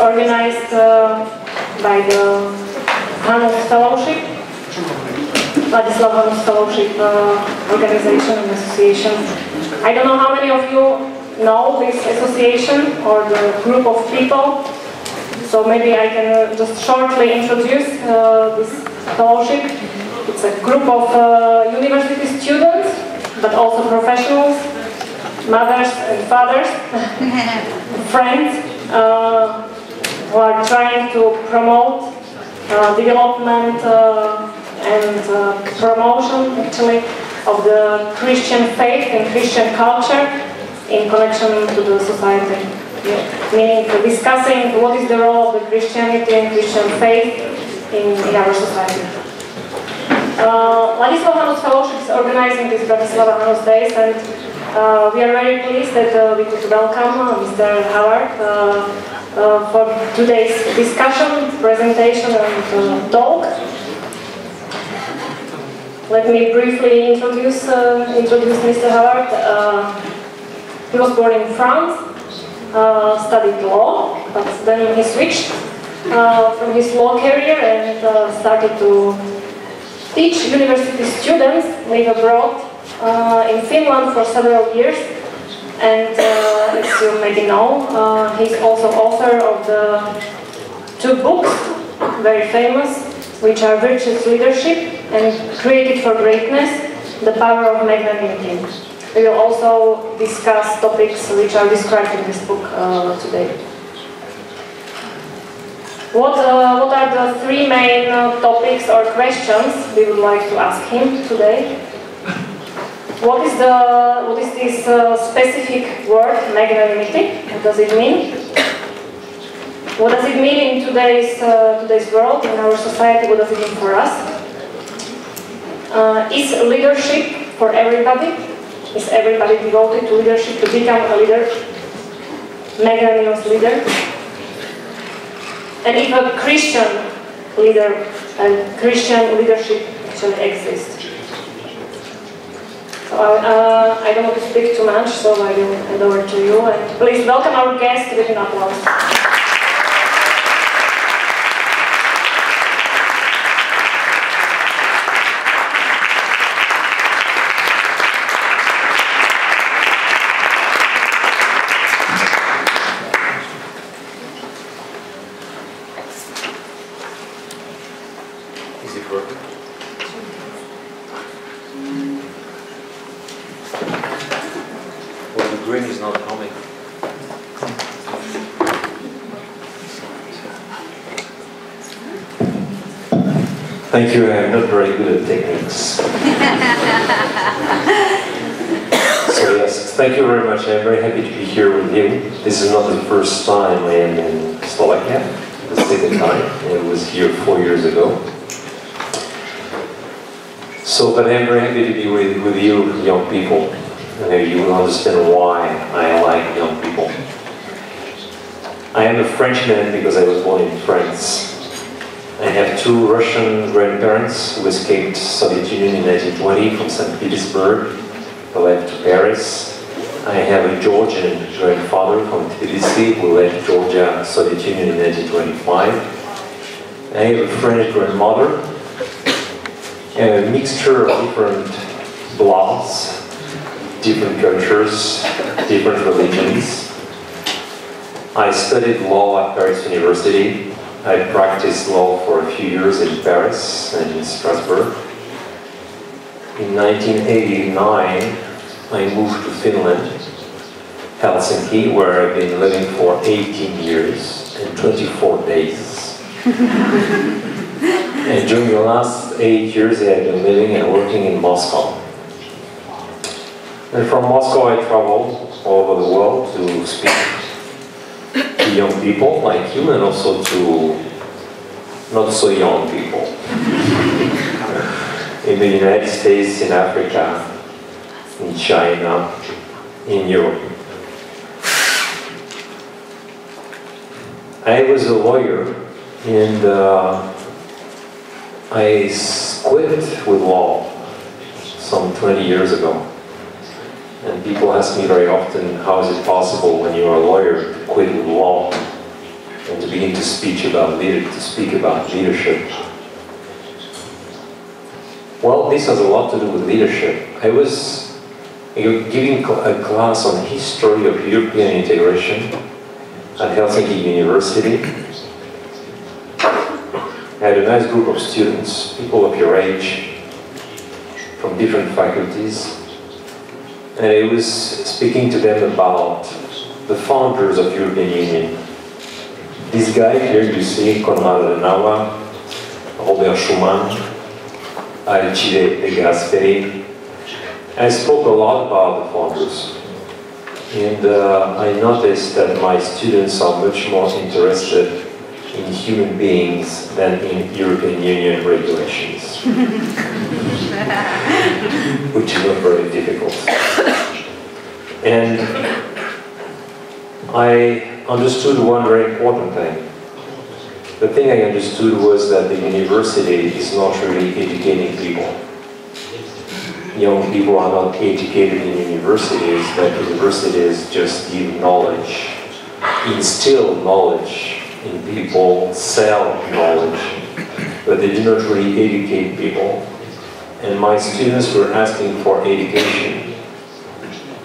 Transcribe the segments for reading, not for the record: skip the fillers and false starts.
organized by the Hanus Fellowship, Vladislav Hanus Fellowship organization and association. I don't know how many of you know this association or the group of people, so maybe I can just shortly introduce this fellowship. It's a group of university students, but also professionals, mothers and fathers, friends, who are trying to promote development and promotion, actually, of the Christian faith and Christian culture in connection to the society. Meaning discussing what is the role of the Christianity and Christian faith in our society. Ladislav Hanus Fellowship is organizing this Bratislava Hanus Days, and we are very pleased that we could welcome Mr. Havard for today's discussion, presentation and talk. Let me briefly introduce Mr. Havard. He was born in France, studied law, but then he switched from his law career and started to teach university students, live abroad in Finland for several years. And as you maybe know, he's also author of the 2 books, very famous, which are Virtuous Leadership and Created for Greatness, The Power of Magnanimity. We will also discuss topics which are described in this book today. What are the 3 main topics or questions we would like to ask him today? What is this specific word, magnanimity? What does it mean? What does it mean in today's world, in our society? What does it mean for us? Is leadership for everybody? Is everybody devoted to leadership, to become a leader, magnanimous leader? And if a Christian leader and Christian leadership actually exists. So I don't want to speak too much, so I will hand over to you. And please welcome our guest with an applause. Thank you, I'm not very good at techniques. So yes, thank you very much. I'm very happy to be here with you. This is not the first time I am in Slovakia, the second time. I was here 4 years ago. So, but I'm very happy to be with you, young people. And you will understand why I like young people. I am a Frenchman because I was born in France. I have 2 Russian grandparents who escaped Soviet Union in 1920 from St. Petersburg. They left to Paris. I have a Georgian grandfather from Tbilisi who left Georgia, Soviet Union in 1925. I have a French grandmother. And a mixture of different bloods, different cultures, different religions. I studied law at Paris University. I practiced law for a few years in Paris and in Strasbourg. In 1989, I moved to Finland, Helsinki, where I've been living for 18 years and 24 days. And during the last 8 years, I have been living and working in Moscow. And from Moscow, I traveled all over the world to speak to young people like you, and also to not so young people. In the United States, in Africa, in China, in Europe. I was a lawyer, and I quit with law some 20 years ago. And people ask me very often, how is it possible when you're a lawyer to quit with law? and to begin to speak about leadership. Well, this has a lot to do with leadership. I was giving a class on history of European integration at Helsinki University. I had a nice group of students, people of your age, from different faculties, and I was speaking to them about the founders of European Union. This guy here you see, Konrad Adenauer, Robert Schuman, Alcide de Gasperi. I spoke a lot about the founders, and I noticed that my students are much more interested in human beings than in European Union regulations, which is not very difficult. And I understood one very important thing. The thing I understood was that the university is not really educating people. Young people are not educated in universities, but universities just give knowledge, instill knowledge in people, sell knowledge, but they do not really educate people. And my students were asking for education.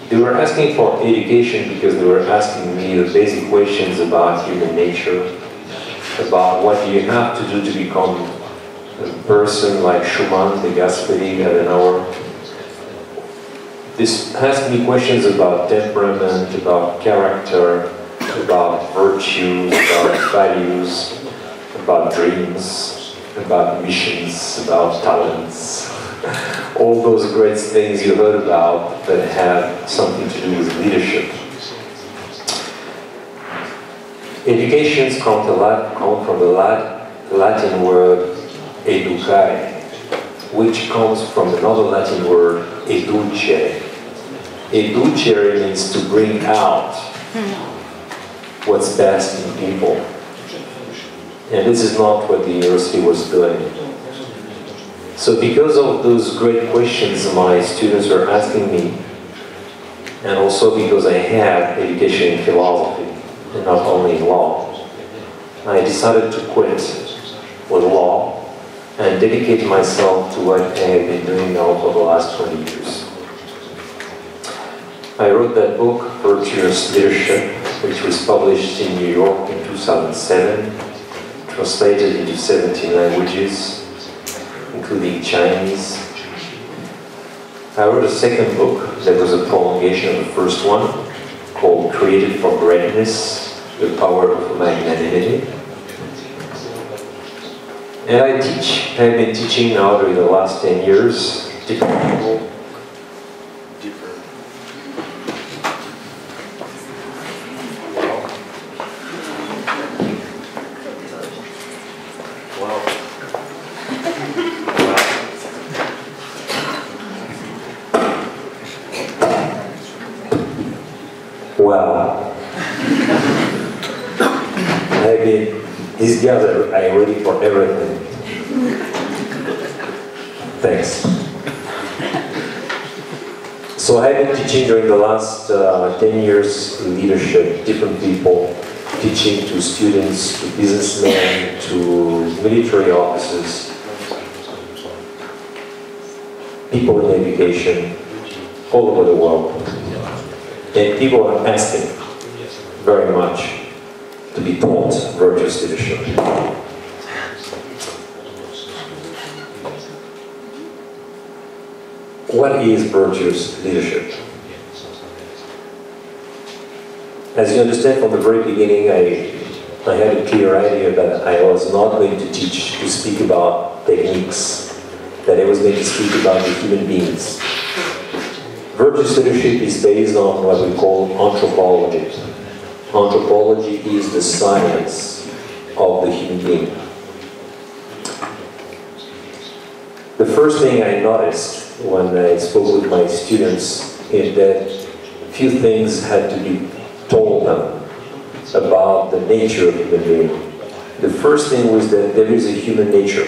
They were asking for education because they were asking me the basic questions about human nature, about what do you have to do to become a person like Schumann, de Gasperi, Adenauer. This asked me questions about temperament, about character, about virtues, about values, about dreams, about missions, about talents. All those great things you heard about that have something to do with leadership. Educations come from the Latin word educare, which comes from another Latin word educe. Educere means to bring out what's best in people. And this is not what the university was doing. So because of those great questions my students were asking me, and also because I had education in philosophy, and not only in law, I decided to quit with law and dedicate myself to what I have been doing now for the last 20 years. I wrote that book, Virtuous Leadership, which was published in New York in 2007, translated into 17 languages, including Chinese. I wrote a second book that was a prolongation of the first one, called Created for Greatness, The Power of Magnanimity. And I have been teaching now during the last 10 years, different people, these guys are ready for everything. Thanks. So I've been teaching during the last 10 years leadership, different people, teaching to students, to businessmen, to military officers, people in education, all over the world. And people are asking very much to be taught virtuous leadership. What is virtuous leadership? As you understand from the very beginning, I had a clear idea that I was not going to speak about techniques, that I was going to speak about the human beings. Virtuous leadership is based on what we call anthropology. Anthropology is the science of the human being. The first thing I noticed when I spoke with my students is that few things had to be told them about the nature of human being. The first thing was that there is a human nature.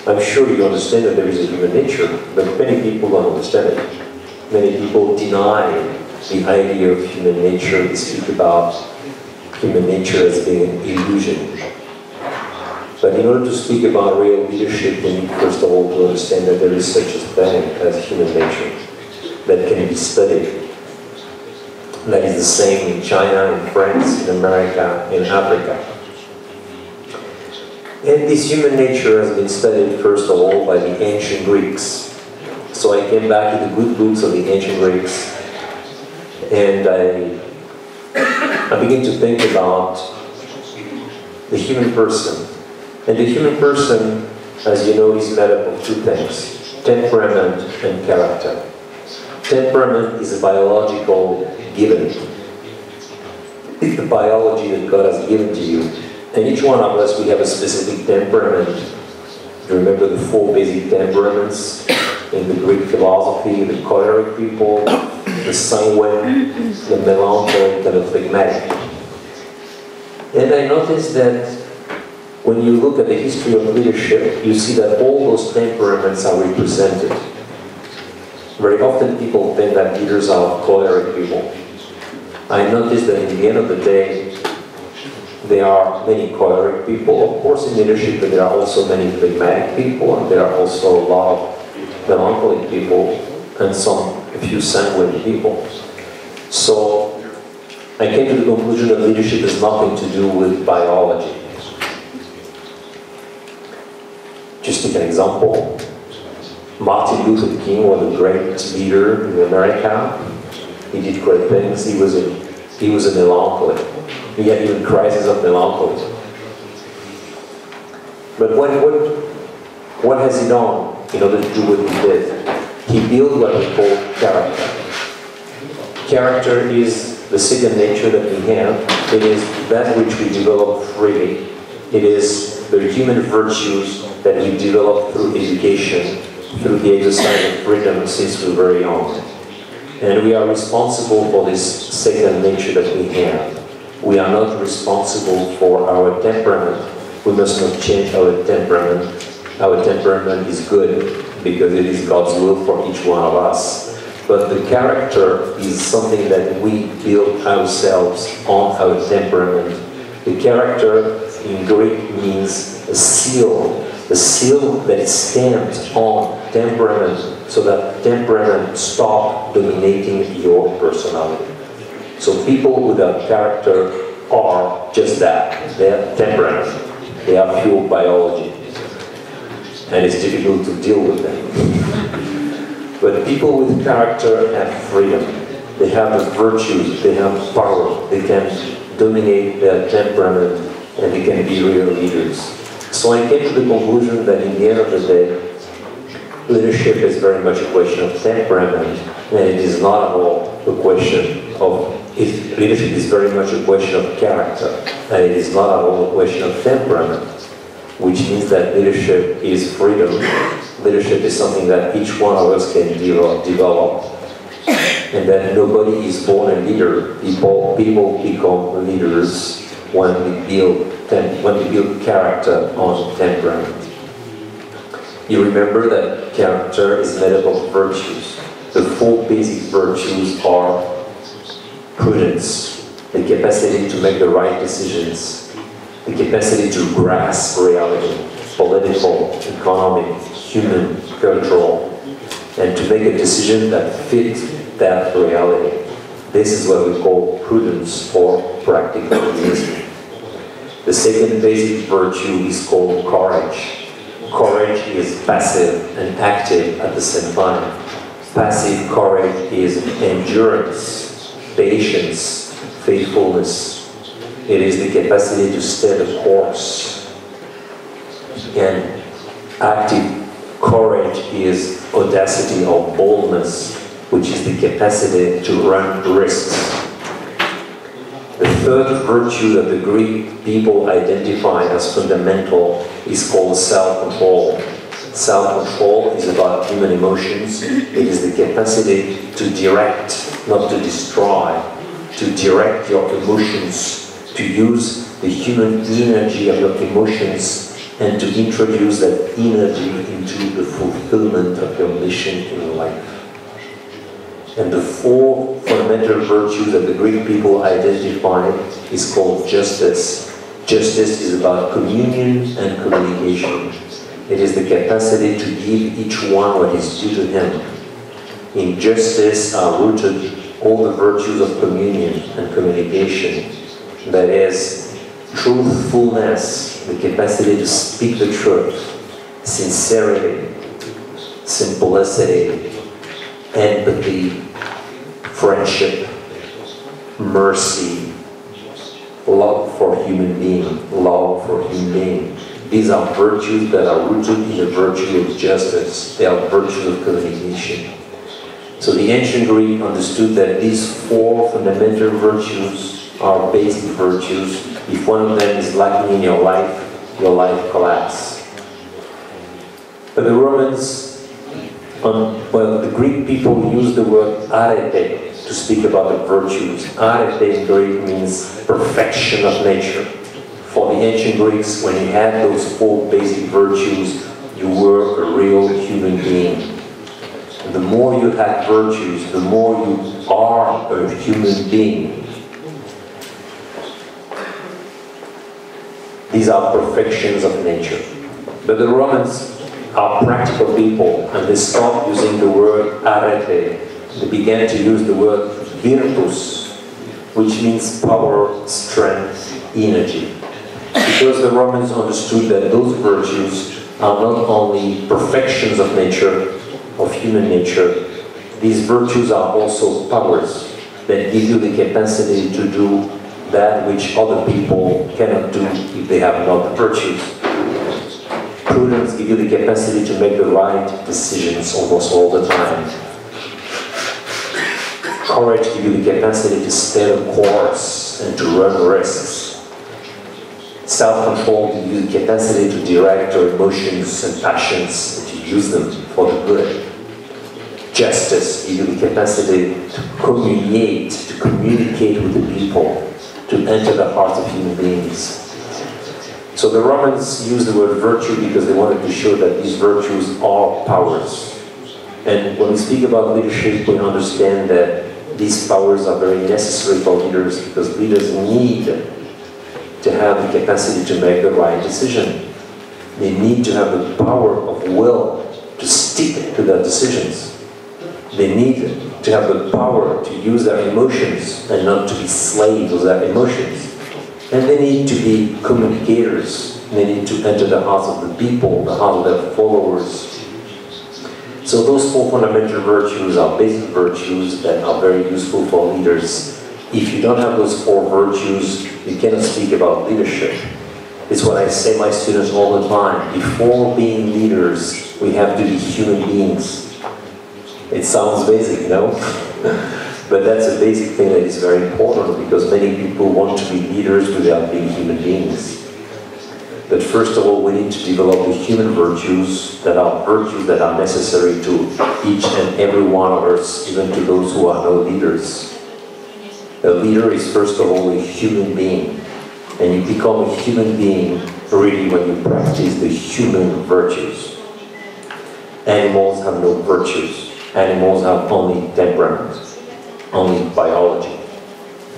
I'm sure you understand that there is a human nature, but many people don't understand it. Many people deny the idea of human nature. They speak about human nature as being an illusion. But in order to speak about real leadership, we need first of all to understand that there is such a thing as human nature that can be studied. That is the same in China, in France, in America, in Africa. And this human nature has been studied first of all by the ancient Greeks. So I came back to the good books of the ancient Greeks, and I began to think about the human person. And the human person, as you know, is made up of two things: temperament and character. Temperament is a biological given. It's the biology that God has given to you. And each one of us, we have a specific temperament. You remember the 4 basic temperaments in the Greek philosophy: the choleric people, the sanguine, the melancholic, and the phlegmatic. And I noticed that when you look at the history of leadership, you see that all those temperaments are represented. Very often people think that leaders are choleric people. I noticed that in the end of the day, there are many choleric people, of course, in leadership, but there are also many phlegmatic people, and there are also a lot of melancholic people, and a few sanguine people. So I came to the conclusion that leadership has nothing to do with biology. Just to take an example, Martin Luther King was a great leader in America. He did great things. He was a melancholic. He had even crisis of melancholy. But what has he done in order to do what he did? He built what we call character. Character is the second nature that we have. It is that which we develop freely. It is the human virtues that we develop through education, through the exercise of freedom since we're very young. And we are responsible for this second nature that we have. We are not responsible for our temperament. We must not change our temperament. Our temperament is good because it is God's will for each one of us. But the character is something that we build ourselves on our temperament. The character in Greek means a seal that is stamped on temperament, so that temperament stops dominating your personality. So people without character are just that. They have temperament. They have pure biology. And it's difficult to deal with them. But people with character have freedom. They have the virtues. They have power. They can dominate their temperament, and they can be real leaders. So I came to the conclusion that in the end of the day, leadership is very much a question of temperament, and it is not at all a question of, leadership is very much a question of character, and it is not at all a question of temperament, which means that leadership is freedom. Leadership is something that each one of us can develop, and that nobody is born a leader. People become leaders when we build character on temperament. You remember that character is made up of virtues. The 4 basic virtues are prudence, the capacity to make the right decisions, the capacity to grasp reality, political, economic, human, cultural, and to make a decision that fits that reality. This is what we call prudence or practical wisdom. The second basic virtue is called courage. Courage is passive and active at the same time. Passive courage is endurance, patience, faithfulness. It is the capacity to stay the course. And active courage is audacity or boldness, which is the capacity to run risks. The third virtue that the Greek people identify as fundamental is called self-control. Self-control is about human emotions. It is the capacity to direct, not to destroy, to direct your emotions, to use the human energy of your emotions and to introduce that energy into the fulfillment of your mission in life. And the four fundamental virtues that the Greek people identified is called justice. Justice is about communion and communication. It is the capacity to give each one what is due to him. In justice are rooted all the virtues of communion and communication. That is, truthfulness, the capacity to speak the truth, sincerity, simplicity, empathy, friendship, mercy, love for human being, love for human being. These are virtues that are rooted in the virtue of justice. They are virtues of communication. So the ancient Greek understood that these four fundamental virtues are basic virtues. If one of them is lacking in your life collapses. But the Romans, the Greek people use the word arete to speak about the virtues. Arete in Greek means perfection of nature. For the ancient Greeks, when you had those four basic virtues, you were a real human being. And the more you had virtues, the more you are a human being. These are perfections of nature. But the Romans are practical people, and they stopped using the word arete. They began to use the word virtus, which means power, strength, energy. Because the Romans understood that those virtues are not only perfections of nature, of human nature, these virtues are also powers that give you the capacity to do that which other people cannot do if they have not the virtues. Prudence gives you the capacity to make the right decisions almost all the time. Courage gives you the capacity to stay the course and to run risks. Self-control gives you the capacity to direct your emotions and passions and to use them for the good. Justice gives you the capacity to communicate with the people, to enter the hearts of human beings. So the Romans used the word virtue because they wanted to show that these virtues are powers. And when we speak about leadership, we understand that these powers are very necessary for leaders because leaders need to have the capacity to make the right decision. They need to have the power of will to stick to their decisions. They need to have the power to use their emotions and not to be slaves of their emotions. And they need to be communicators. They need to enter the hearts of the people, the hearts of their followers. So those four fundamental virtues are basic virtues that are very useful for leaders. If you don't have those four virtues, you cannot speak about leadership. It's what I say to my students all the time. Before being leaders, we have to be human beings. It sounds basic, no? But that's a basic thing that is very important because many people want to be leaders without being human beings. But first of all, we need to develop the human virtues that are necessary to each and every one of us, even to those who are no leaders. A leader is first of all a human being. And you become a human being really when you practice the human virtues. Animals have no virtues. Animals have only temperament, only biology.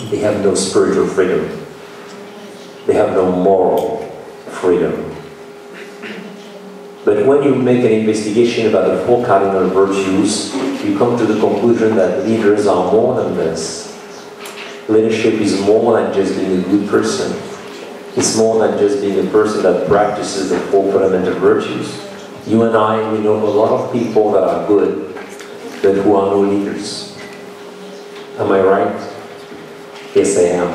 They have no spiritual freedom. They have no moral freedom. But when you make an investigation about the four cardinal virtues, you come to the conclusion that leaders are more than this. Leadership is more than just being a good person. It's more than just being a person that practices the four fundamental virtues. You and I, we know a lot of people that are good, but who are no leaders. Am I right? Yes, I am.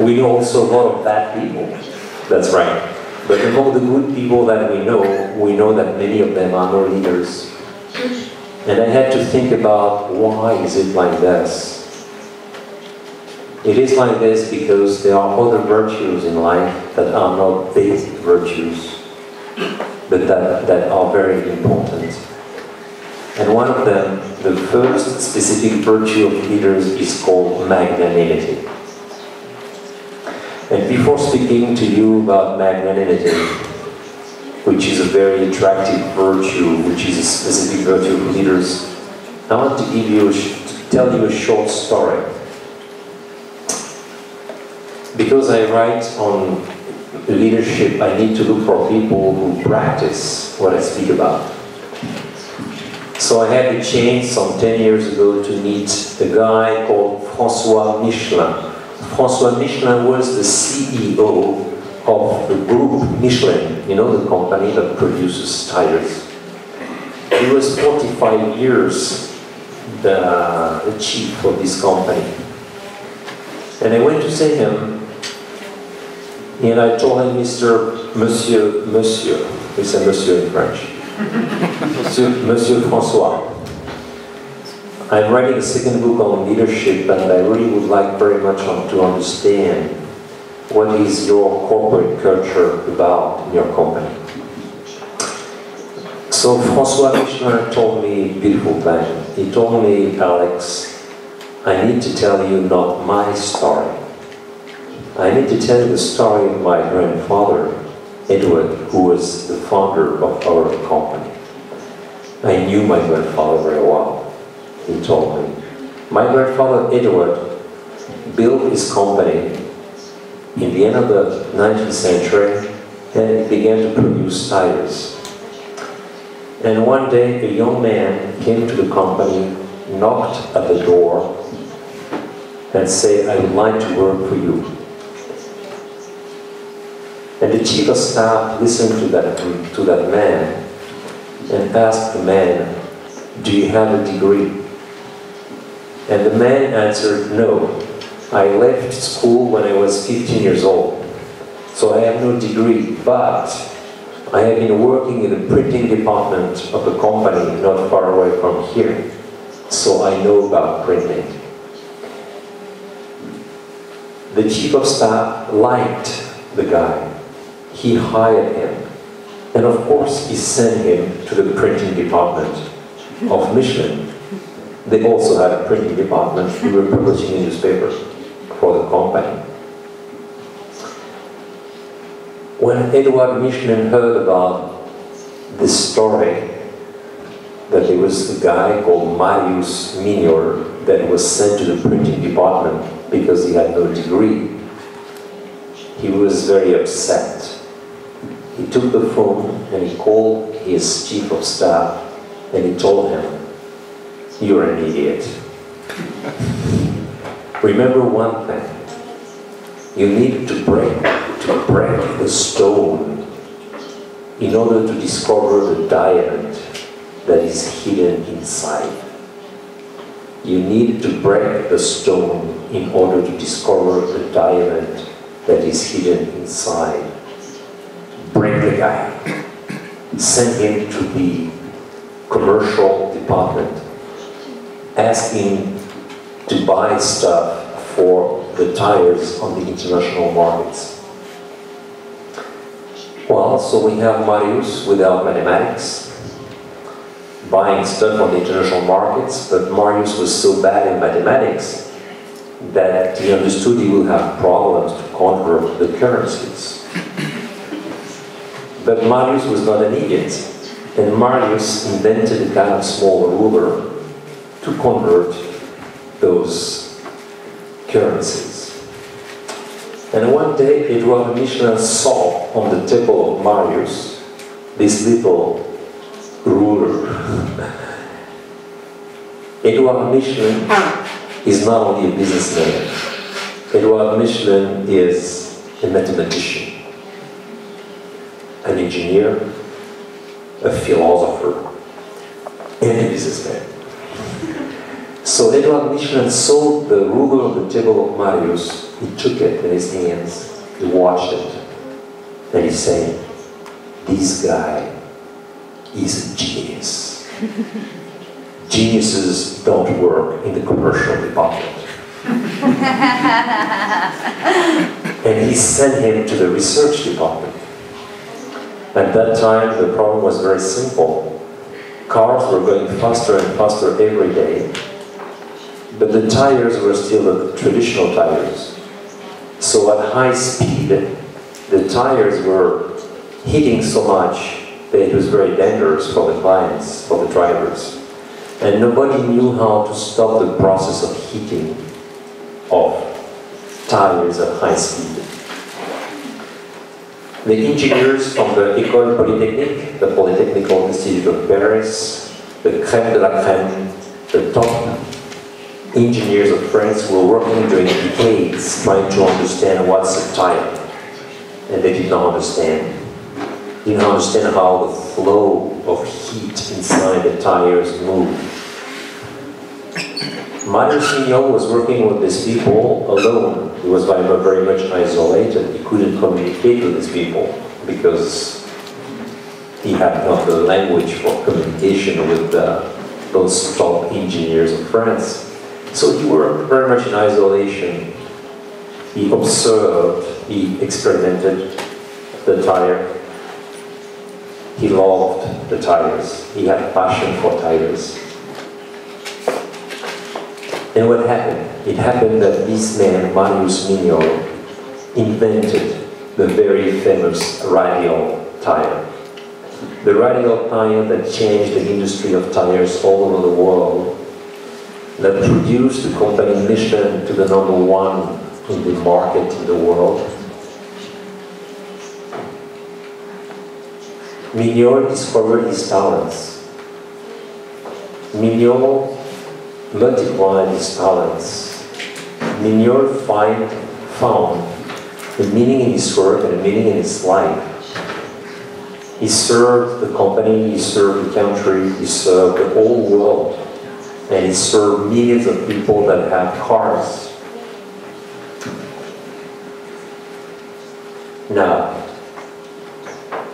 We know also a lot of bad people. That's right. But among the good people that we know that many of them are no leaders. And I had to think about why is it like this? It is like this because there are other virtues in life that are not basic virtues, but that are very important. And one of them, the first specific virtue of leaders is called magnanimity. And before speaking to you about magnanimity, which is a very attractive virtue, which is a specific virtue of leaders, I want to tell you a short story. Because I write on leadership, I need to look for people who practice what I speak about. So I had the chance some 10 years ago to meet a guy called François Michelin. François Michelin was the CEO of the group Michelin, you know, the company that produces tires. He was 45 years the chief of this company. And I went to see him, and I told him, Monsieur, we say Monsieur in French, Monsieur François, I'm writing a second book on leadership, and I really would like very much to understand what is your corporate culture about in your company. So François Michelin told me a beautiful thing. He told me, Alex, I need to tell you not my story. I need to tell you the story of my grandfather, Edward, who was the founder of our company. I knew my grandfather very well, he told me. My grandfather, Edward, built his company in the end of the 19th century, and he began to produce tires. And one day, a young man came to the company, knocked at the door, and said, I would like to work for you. And the chief of staff listened to that man and asked the man, do you have a degree? And the man answered, no. I left school when I was 15 years old, so I have no degree, but I have been working in the printing department of the company not far away from here, so I know about printing. The chief of staff liked the guy. He hired him, and of course he sent him to the printing department of Michelin. They also had a printing department. We were publishing a newspaper for the company. When Edward Michelin heard about this story, that there was a guy called Marius Minior that was sent to the printing department because he had no degree, he was very upset. He took the phone and he called his chief of staff and he told him, you're an idiot. Remember one thing, you need to break the stone in order to discover the diamond that is hidden inside. You need to break the stone in order to discover the diamond that is hidden inside. Bring the guy, send him to the commercial department, ask him to buy stuff for the tires on the international markets. Well, so we have Marius without mathematics, buying stuff on the international markets, but Marius was so bad in mathematics that he understood he will have problems to convert the currencies. But Marius was not an idiot, and Marius invented a kind of small ruler to convert those currencies. And one day, Edouard Michelin saw on the table of Marius this little ruler. Edouard Michelin is not only a businessman. Edouard Michelin is a mathematician, an engineer, a philosopher, and a businessman. So Edouard Michelin saw the ruler on the table of Marius. He took it in his hands, he watched it, and he said, this guy is a genius. Geniuses don't work in the commercial department. And he sent him to the research department. At that time, the problem was very simple. Cars were going faster and faster every day, but the tires were still the traditional tires. So at high speed, the tires were heating so much that it was very dangerous for the clients, for the drivers. And nobody knew how to stop the process of heating of tires at high speed. The engineers from the École Polytechnique, the Polytechnical Institute of Paris, the crème de la crème, the top engineers of France were working during decades trying to understand what's a tire. And they did not understand. They did not understand how the flow of heat inside the tires moved. Marius Mignon was working with these people alone. He was very much isolated. He couldn't communicate with these people because he had not the language for communication with those top engineers of France. So he worked very much in isolation. He observed, he experimented the tire. He loved the tires. He had passion for tires. And what happened? It happened that this man, Marius Mignon, invented the very famous radial tire. The radial tire that changed the industry of tires all over the world, that produced the company Michelin to the #1 in the market in the world. Mignon discovered his talents. Mignon multiplied his talents. Mignon found the meaning in his work and the meaning in his life. He served the company, he served the country, he served the whole world. And he served millions of people that have cars. Now,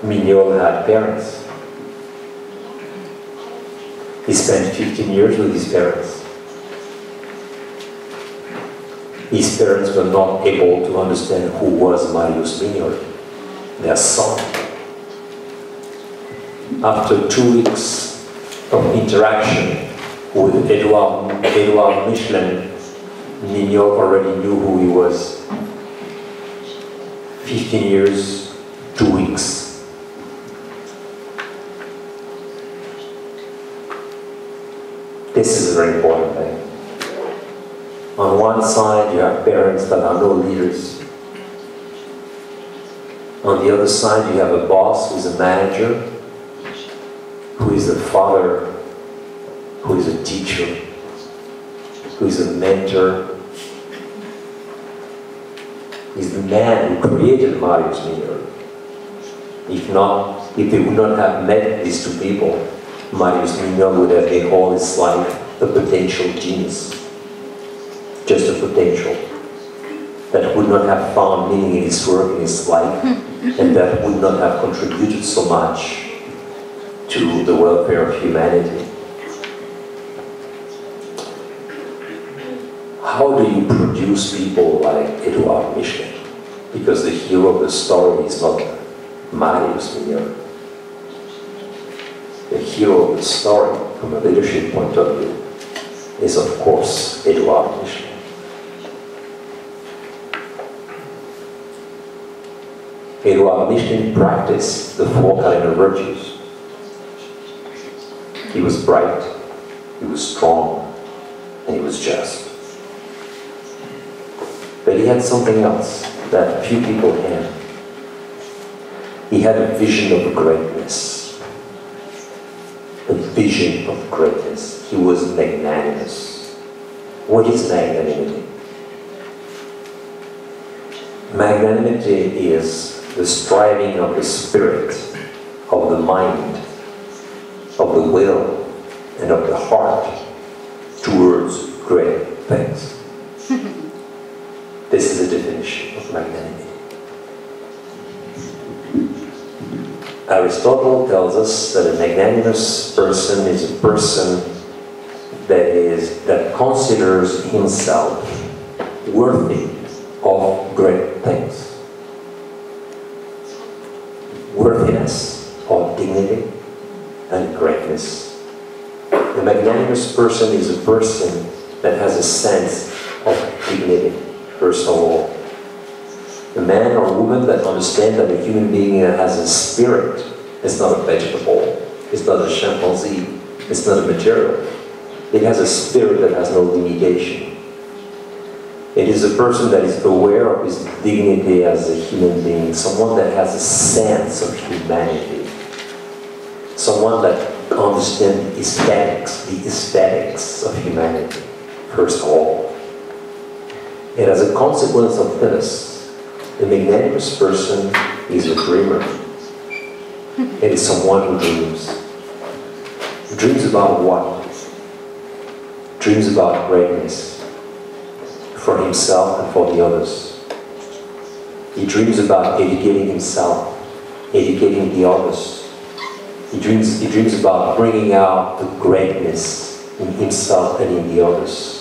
Mignon had parents. He spent 15 years with his parents. His parents were not able to understand who was Marius Mignon, their son. After 2 weeks of interaction with Edouard Michelin, Mignon already knew who he was. 15 years, 2 weeks. This is a very important thing. On one side, you have parents that are no leaders. On the other side, you have a boss who is a manager, who is a father, who is a teacher, who is a mentor. He's the man who created Marius Mignon. If they would not have met these two people, Marius Mignon would have been all his life a potential genius. Just a potential that would not have found meaning in his work, in his life, and that would not have contributed so much to the welfare of humanity. How do you produce people like Edouard Michelin? Because the hero of the story is not Marius Mignon. The hero of the story, from a leadership point of view, is of course Edouard Michelin. Edouard Michelin practiced the 4 cardinal virtues. He was bright, he was strong, and he was just. But he had something else that few people had. He had a vision of greatness. A vision of greatness. He was magnanimous. What is magnanimity? Magnanimity is the striving of the spirit, of the mind, of the will, and of the heart towards great things. This is a definition of magnanimity. Aristotle tells us that a magnanimous person is a person that considers himself worthy of great things. Worthiness of dignity and greatness. A magnanimous person is a person that has a sense of dignity, first of all. A man or woman that understands that a human being has a spirit. It's not a vegetable. It's not a chimpanzee. It's not a material. It has a spirit that has no limitation. It is a person that is aware of his dignity as a human being, someone that has a sense of humanity, someone that understands the aesthetics of humanity, first of all. And as a consequence of this, a magnanimous person is a dreamer. It is someone who dreams. Dreams about what? Dreams about greatness for himself and for the others. He dreams about educating himself, educating the others. He dreams about bringing out the greatness in himself and in the others.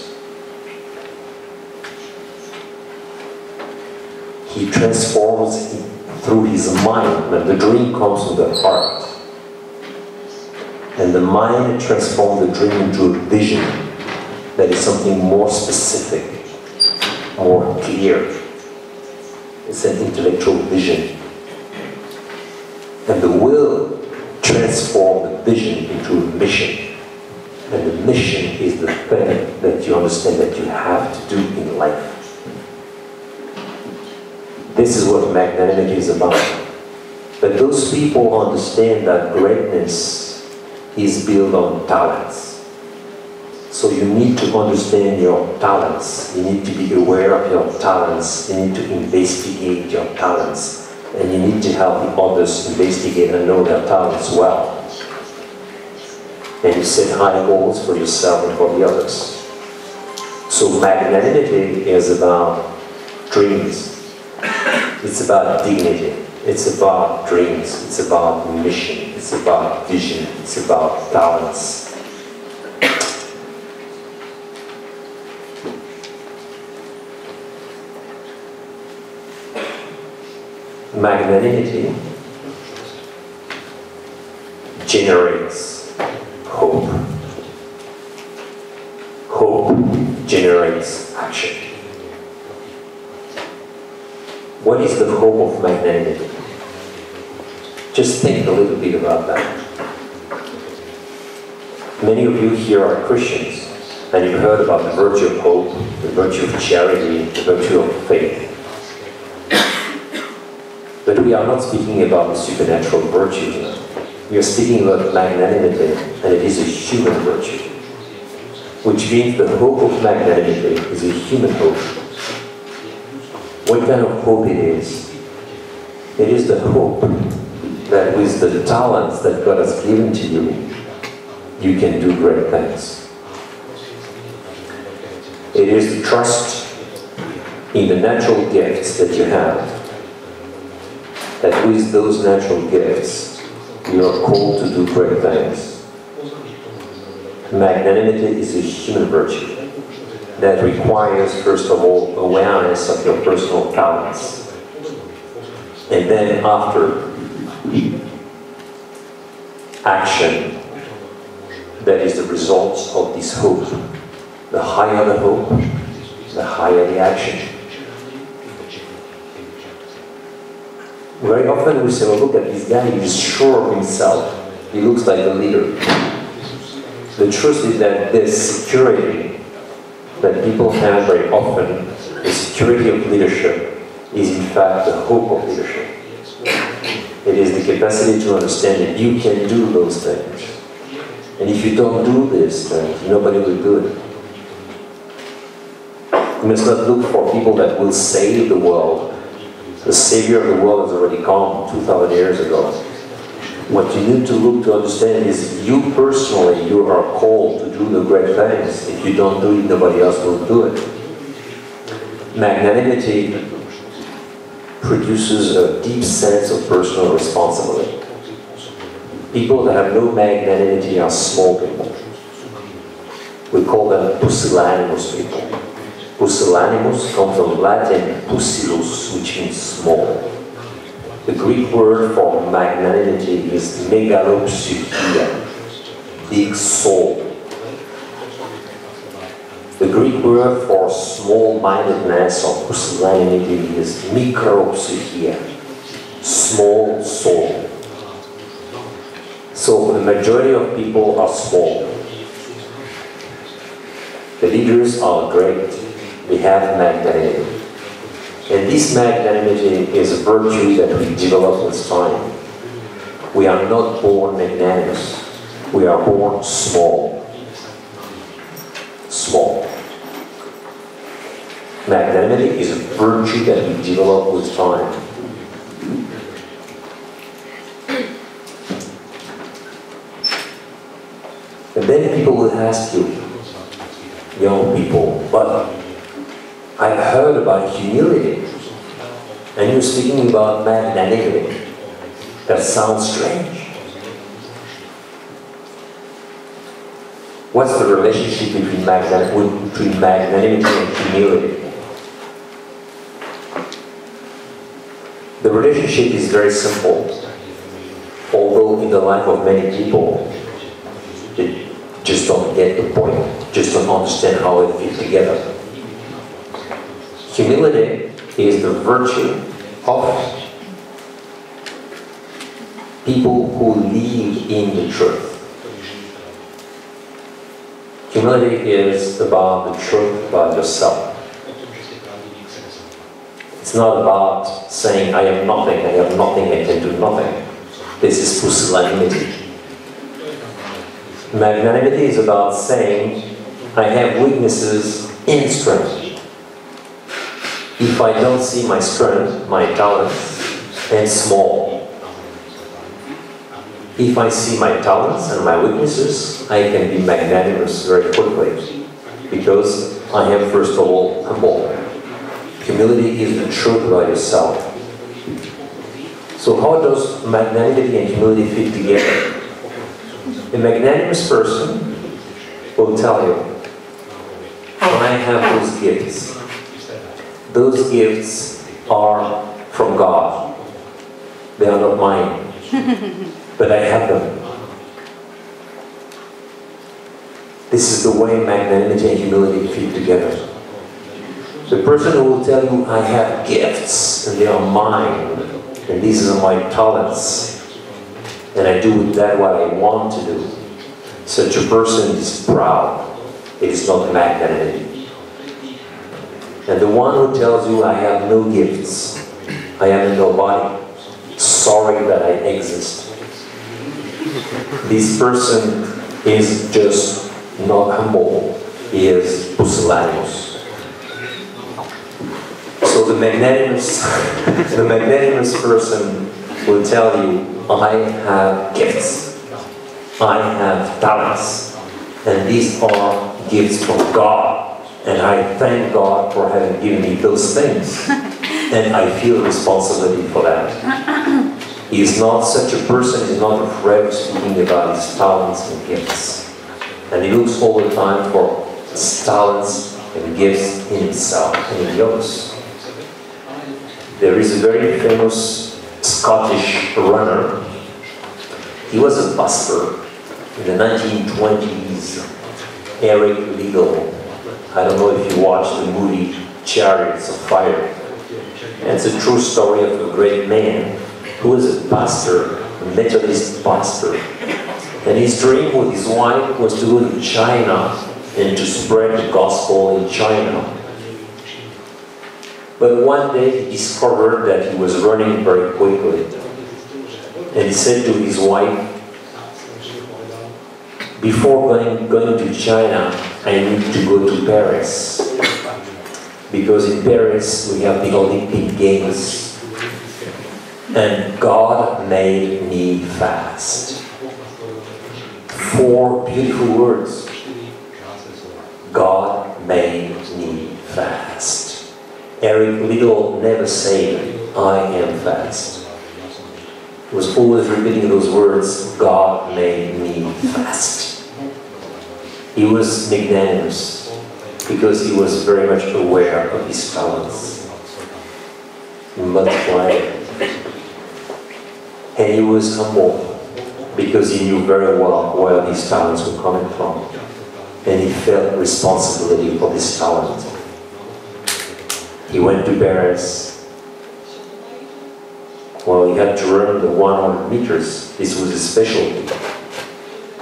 He transforms through his mind, but the dream comes from the heart. And the mind transforms the dream into a vision that is something more specific, more clear. It's an intellectual vision. And the will transforms the vision into a mission. And the mission is the thing that you understand that you have to do in life. This is what magnanimity is about. But those people understand that greatness is built on talents. So you need to understand your talents. You need to be aware of your talents. You need to investigate your talents. And you need to help the others investigate and know their talents well. And you set high goals for yourself and for the others. So magnanimity is about dreams. It's about dignity. It's about dreams. It's about mission. It's about vision. It's about talents. Magnanimity generates hope. Hope generates action. What is the hope of magnanimity? Just think a little bit about that. Many of you here are Christians, and you've heard about the virtue of hope, the virtue of charity, the virtue of faith. But we are not speaking about the supernatural virtue here. We are speaking about magnanimity, and it is a human virtue. Which means the hope of magnanimity is a human hope. What kind of hope it is? It is the hope that with the talents that God has given to you, you can do great things. It is the trust in the natural gifts that you have, that with those natural gifts, you are called to do great things. Magnanimity is a human virtue that requires, first of all, awareness of your personal talents. And then after, action that is the result of this hope. The higher the hope, the higher the action. Very often we say, well, look at this guy, he's sure of himself. He looks like a leader. The truth is that this security that people have very often, the security of leadership, is in fact the hope of leadership. It is the capacity to understand that you can do those things. And if you don't do these things, nobody will do it. You must not look for people that will save the world. The Savior of the world has already come 2,000 years ago. What you need to look to understand is you personally, you are called to do the great things. If you don't do it, nobody else will do it. Magnanimity produces a deep sense of personal responsibility. People that have no magnanimity are small people. We call them pusillanimous people. Pusillanimous comes from Latin pusilus, which means small. The Greek word for magnanimity is megalopsychia, big soul. The Greek word for small-mindedness or pusillanimity is mikropsychia, small soul. So the majority of people are small. The leaders are great. They have magnanimity. And this magnanimity is a virtue that we develop with time. We are not born magnanimous. We are born small. Small. Magnanimity is a virtue that we develop with time. And then people will ask you, young people, but I've heard about humility, and you're speaking about magnanimity. That sounds strange. What's the relationship between magnanimity and humility? The relationship is very simple, although in the life of many people, they just don't get the point, just don't understand how it fits together. Humility is the virtue of people who live in the truth. Humility is about the truth about yourself. It's not about saying, I am nothing, I have nothing, I can do nothing. This is pusillanimity. Magnanimity is about saying, I have weaknesses in strength. If I don't see my strength, my talents, and small. If I see my talents and my weaknesses, I can be magnanimous very quickly. Because I am, first of all, humble. Humility is the truth about yourself. So how does magnanimity and humility fit together? A magnanimous person will tell you, I have those gifts. Those gifts are from God. They are not mine. But I have them. This is the way magnanimity and humility fit together. The person who will tell you, I have gifts, and they are mine, and these are my talents, and I do with that what I want to do. Such a person is proud. It is not magnanimity. And the one who tells you, I have no gifts, I am a nobody, sorry that I exist. This person is just not humble. He is pusillanimous. So the magnanimous person will tell you, I have gifts, I have talents, and these are gifts from God, and I thank God for having given me those things, and I feel responsibility for that. He is not such a person, is not afraid of speaking about his talents and gifts, and he looks all the time for his talents and gifts in himself and in others. There is a very famous Scottish runner. He was a busker in the 1920s, Eric Liddell. I don't know if you watched the movie Chariots of Fire. And it's a true story of a great man who was a pastor, a Methodist pastor. And his dream with his wife was to go to China and to spread the gospel in China. But one day he discovered that he was running very quickly. And he said to his wife, before going to China, I need to go to Paris. Because in Paris we have the Olympic Games. And God made me fast. 4 beautiful words. God made me fast. Eric Liddell never said, I am fast. He was always repeating those words, God made me fast. He was magnanimous because he was very much aware of his talents. He multiplied it. And he was humble because he knew very well where these talents were coming from. and he felt responsibility for this talent. He went to Paris. Well, he had to run the 100 meters. This was his specialty.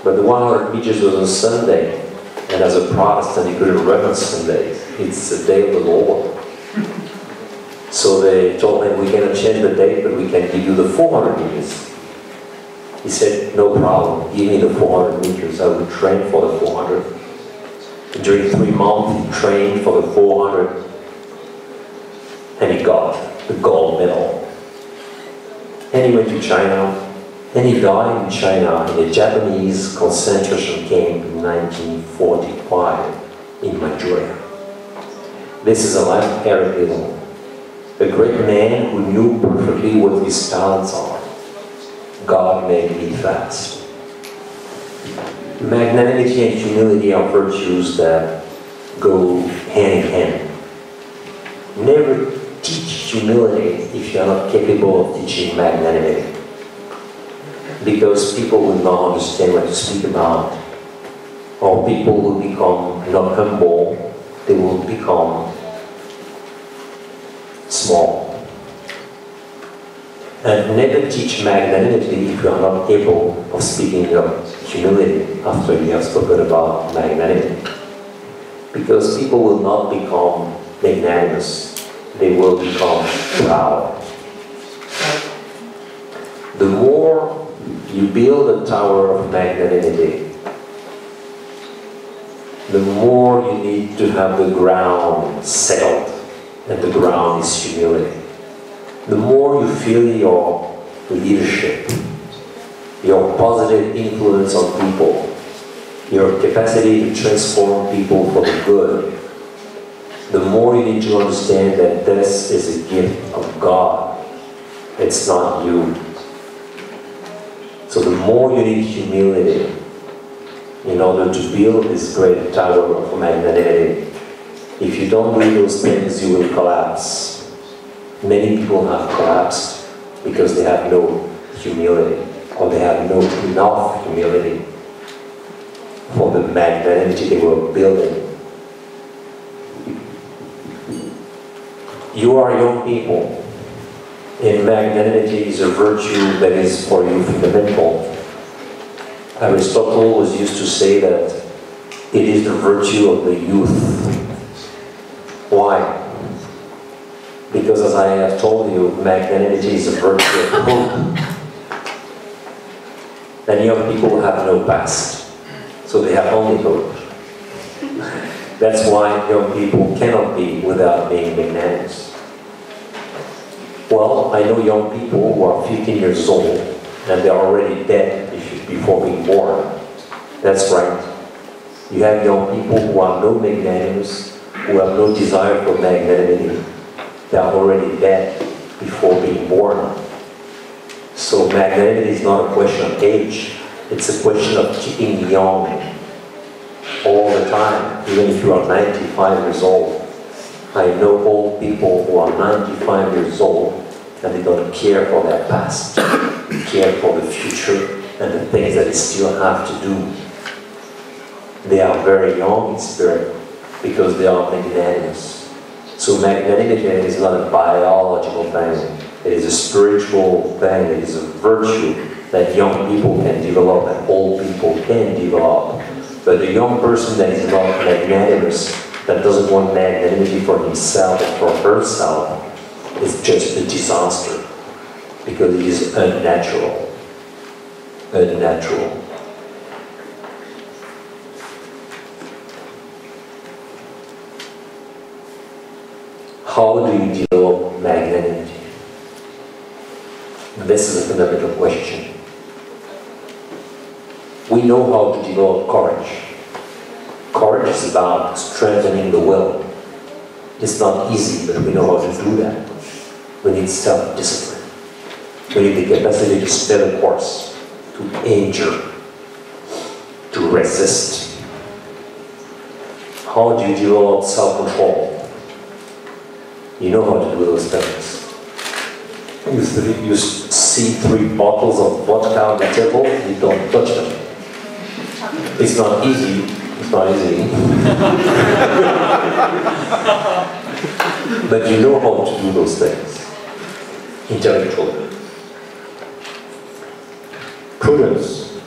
But the 100 meters was on Sunday, and as a Protestant, he couldn't run on Sundays. It's the day of the Lord. So they told him, we cannot change the date, but we can give you the 400 meters. He said, no problem, give me the 400 meters. I will train for the 400. During 3 months, he trained for the 400, and he got the gold medal. And he went to China, and he died in China in a Japanese concentration camp in 1945 in Manchuria. This is a life of Eric Lídrom, a great man who knew perfectly what his talents are. God made me fast. Magnanimity and humility are virtues that go hand in hand. Never teach humility if you are not capable of teaching magnanimity. Because people will not understand what you speak about. Or people will become not humble, they will become small. And never teach magnanimity if you are not able of speaking of humility after you have spoken about magnanimity. Because people will not become magnanimous, they will become proud. The more you build a tower of magnanimity, the more you need to have the ground settled, and the ground is humility. The more you feel your leadership, your positive influence on people, your capacity to transform people for the good, the more you need to understand that this is a gift of God. It's not you. So the more you need humility in order to build this great tower of magnanimity. If you don't do those things, you will collapse. Many people have collapsed because they have no humility, or they have no enough humility for the magnanimity they were building. You are young people, and magnanimity is a virtue that is for you fundamental. Aristotle was used to say that it is the virtue of the youth. Why? Because as I have told you, magnanimity is a virtue of hope. And young people have no past, so they have only hope. That's why young people cannot be without being magnanimous. Well, I know young people who are 15 years old and they're already dead before being born. That's right. You have young people who are no magnanimous, who have no desire for magnanimity. They are already dead before being born. So magnanimity is not a question of age. It's a question of keeping young all the time, even if you are 95 years old. I know old people who are 95 years old and they don't care for their past. They care for the future and the things that they still have to do. They are very young in spirit because they are magnanimous. So magnanimity is not a biological thing. It is a spiritual thing. It is a virtue that young people can develop and old people can develop. But a young person that is not magnanimous, that doesn't want magnanimity for himself or for herself, is just a disaster. Because it is unnatural. Unnatural. How do you develop magnanimity? This is a fundamental question. We know how to develop courage. Courage is about strengthening the will. It's not easy, but we know how to do that. We need self-discipline. We need the capacity to stay the course, to injure, to resist. How do you develop self-control? You know how to do those things. You see 3 bottles of vodka on the table, you don't touch them. It's not easy, It's not easy. But you know how to do those things intellectually. Prudence.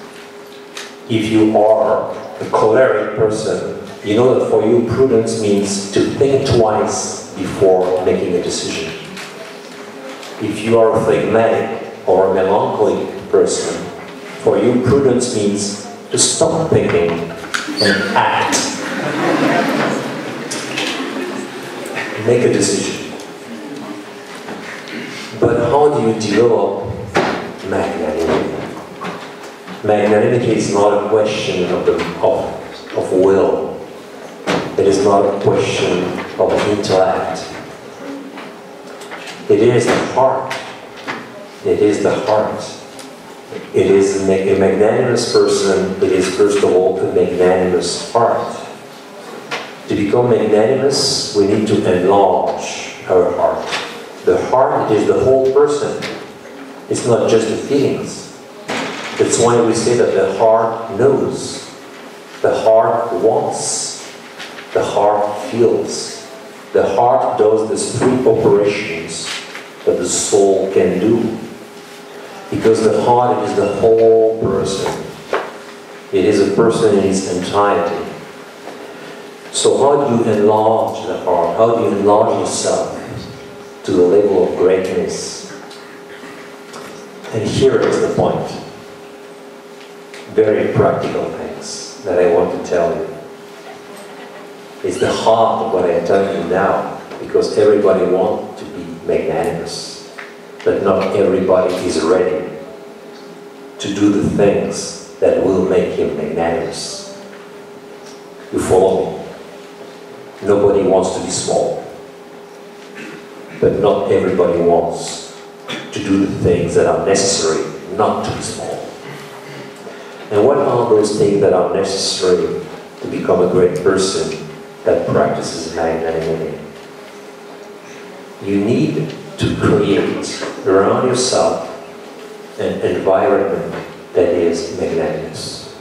If you are a choleric person, you know that for you prudence means to think twice before making a decision. If you are a phlegmatic or a melancholic person, for you prudence means to stop thinking and act. Make a decision. But how do you develop magnanimity? Magnanimity is not a question of will. It is not a question of intellect. It is the heart. It is the heart. It is a magnanimous person. It is first of all a magnanimous heart. To become magnanimous, we need to enlarge our heart. The heart is the whole person. It's not just the feelings. That's why we say that the heart knows, the heart wants, the heart feels. The heart does these three operations that the soul can do. Because the heart is the whole person. It is a person in its entirety. So how do you enlarge the heart? How do you enlarge yourself to the level of greatness? And here is the point. Very practical things that I want to tell you. It's the heart of what I am telling you now, because everybody wants to be magnanimous, but not everybody is ready to do the things that will make him magnanimous. You follow me? Nobody wants to be small, but not everybody wants to do the things that are necessary not to be small. And what are those things that are necessary to become a great person that practices magnanimity? You need to create around yourself an environment that is magnanimous.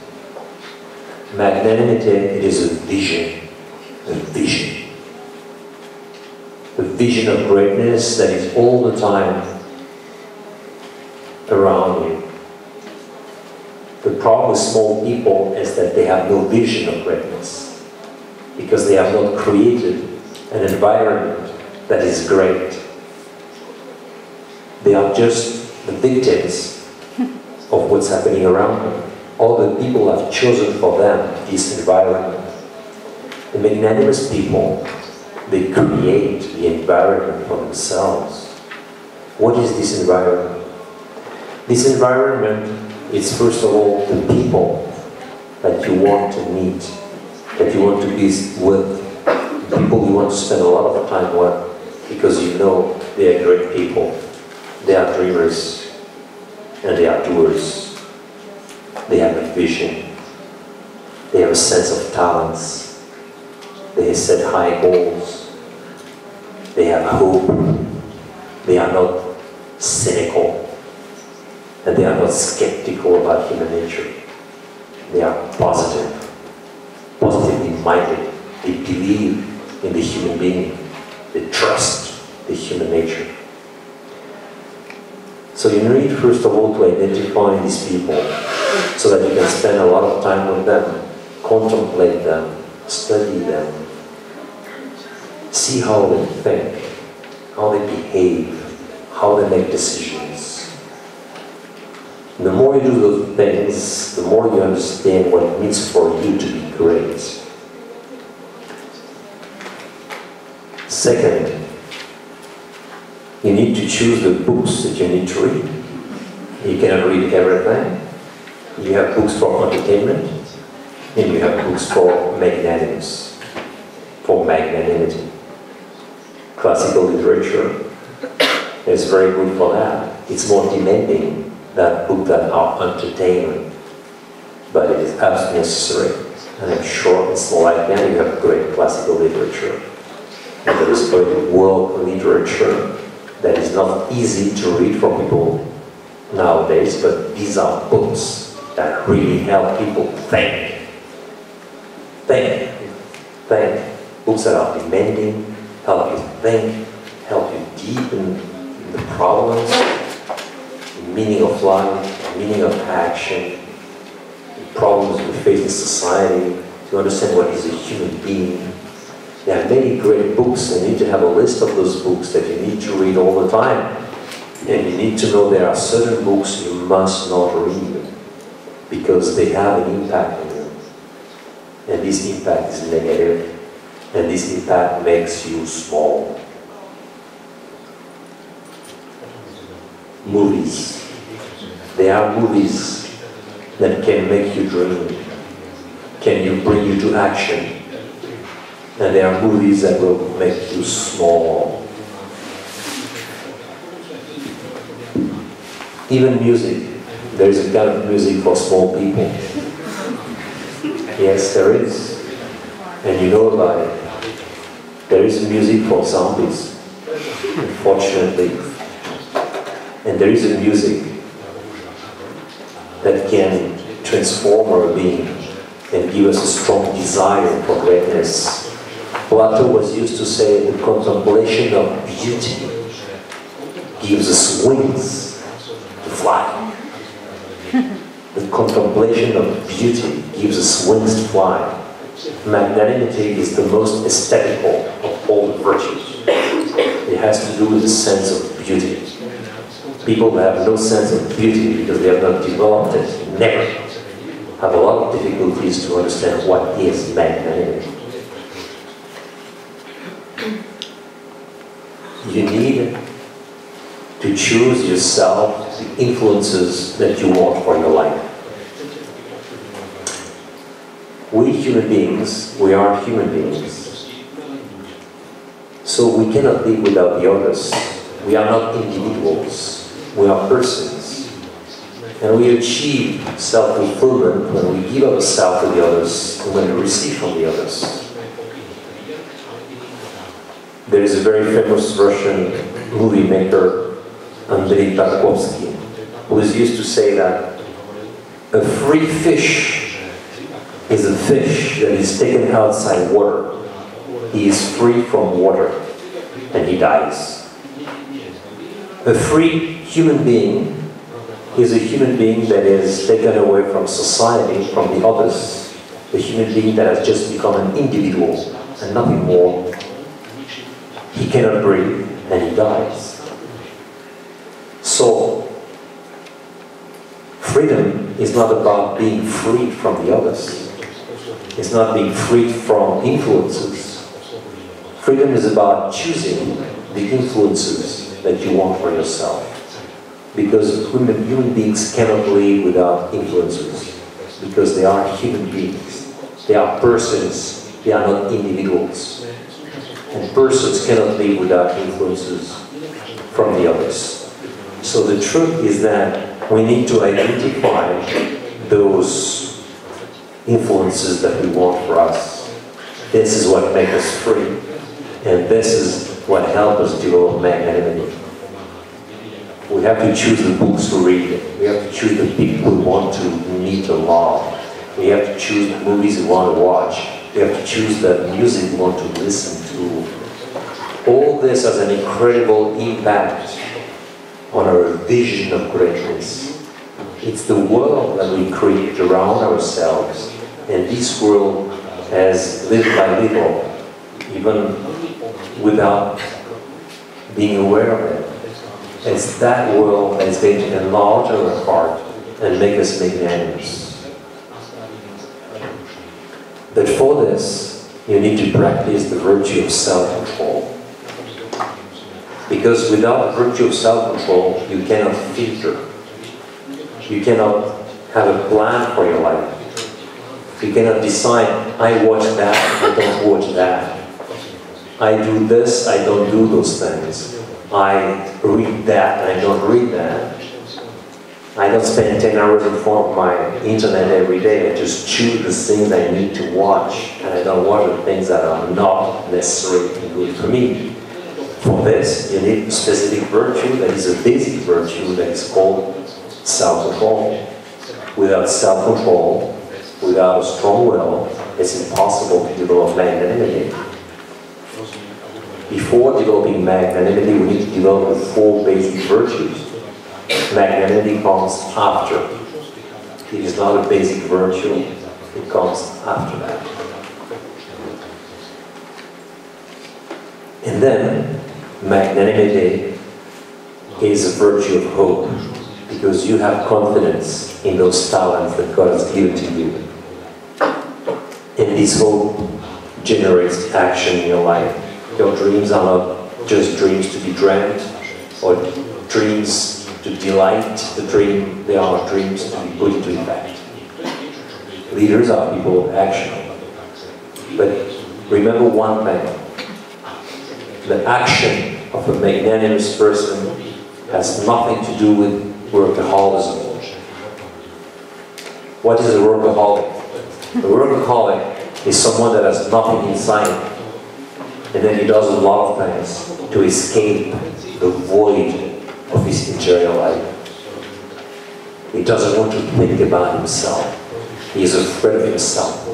Magnanimity, it is a vision. A vision. A vision of greatness that is all the time around you. The problem with small people is that they have no vision of greatness, because they have not created an environment that is great. They are just the victims of what's happening around them. All the people have chosen for them this environment. The magnanimous people, they create the environment for themselves. What is this environment? This environment is first of all the people that you want to meet, that you want to be with, people you want to spend a lot of time with, because you know they are great people. They are dreamers, and they are doers. They have a vision. They have a sense of talents. They set high goals. They have hope. They are not cynical. And they are not skeptical about human nature. They are positive, positively minded. They believe in the human being. They trust the human nature. So you need first of all to identify these people so that you can spend a lot of time with them, contemplate them, study them, see how they think, how they behave, how they make decisions. The more you do those things, the more you understand what it means for you to be great. Second, you need to choose the books that you need to read. You cannot read everything. You have books for entertainment, and you have books for magnanimous, for magnanimity. Classical literature is very good for that. It's more demanding than books that are entertainment, but it is absolutely necessary. And I'm sure in Slovakia you have great classical literature. And there is great world literature that is not easy to read for people nowadays, but these are books that really help people think. think. Books that are demanding, help you think, help you deepen the problems, the meaning of life, the meaning of action, the problems we face in society, to understand what is a human being. There are many great books, and you need to have a list of those books that you need to read all the time. And you need to know there are certain books you must not read, because they have an impact on you. And this impact is negative. And this impact makes you small. Movies. There are movies that can make you dream, can bring you to action. And there are movies that will make you small. Even music. There is a kind of music for small people. Yes, there is. And you know about it. There is music for zombies, unfortunately. And there is a music that can transform our being and give us a strong desire for greatness. Plato was used to say the contemplation of beauty gives us wings to fly. The contemplation of beauty gives us wings to fly. Magnanimity is the most aesthetical of all the virtues. It has to do with the sense of beauty. People who have no sense of beauty because they have not developed it, never have a lot of difficulties to understand what is magnanimity. You need to choose yourself the influences that you want for your life. We human beings, we are human beings. So we cannot live without the others. We are not individuals. We are persons. And we achieve self-fulfillment when we give ourselves to the others and when we receive from the others. There is a very famous Russian movie maker, Andrei Tarkovsky, who is used to say that a free fish is a fish that is taken outside water. He is free from water and he dies. A free human being is a human being that is taken away from society, from the others. A human being that has just become an individual and nothing more. He cannot breathe and he dies. So, freedom is not about being free from the others. It's not being freed from influences. Freedom is about choosing the influences that you want for yourself. Because human beings cannot live without influences. Because they are human beings. They are persons. They are not individuals. And persons cannot live without influences from the others. So the truth is that we need to identify those influences that we want for us. This is what makes us free. And this is what helps us develop magnanimity. We have to choose the books to read. We have to choose the people we want to meet or love. We have to choose the movies we want to watch. We have to choose the music we want to listen to. All this has an incredible impact on our vision of greatness. It's the world that we create around ourselves. And this world has little by little, even without being aware of it. It's that world that is going to enlarge our heart and make us magnanimous. But for this, you need to practice the virtue of self-control. Because without the virtue of self-control, you cannot filter. You cannot have a plan for your life. You cannot decide, I watch that, I don't watch that. I do this, I don't do those things. I read that, I don't read that. I don't spend 10 hours in front of my internet every day. I just choose the things I need to watch, and I don't watch the things that are not necessarily good for me. For this, you need a specific virtue that is a basic virtue that is called self-control. Without self-control, Without a strong will, it's impossible to develop magnanimity. Before developing magnanimity, we need to develop the 4 basic virtues. Magnanimity comes after. It is not a basic virtue, it comes after that. And then, magnanimity is a virtue of hope, because you have confidence in those talents that God has given to you. And this hope generates action in your life. Your dreams are not just dreams to be dreamt, or dreams to delight the dream, they are dreams to be put into effect. Leaders are people of action. But remember one thing, the action of a magnanimous person has nothing to do with workaholism. What is a workaholic? A workaholic is someone that has nothing inside, and then he does a lot of things to escape the void of his interior life. He doesn't want to think about himself. He is afraid of himself.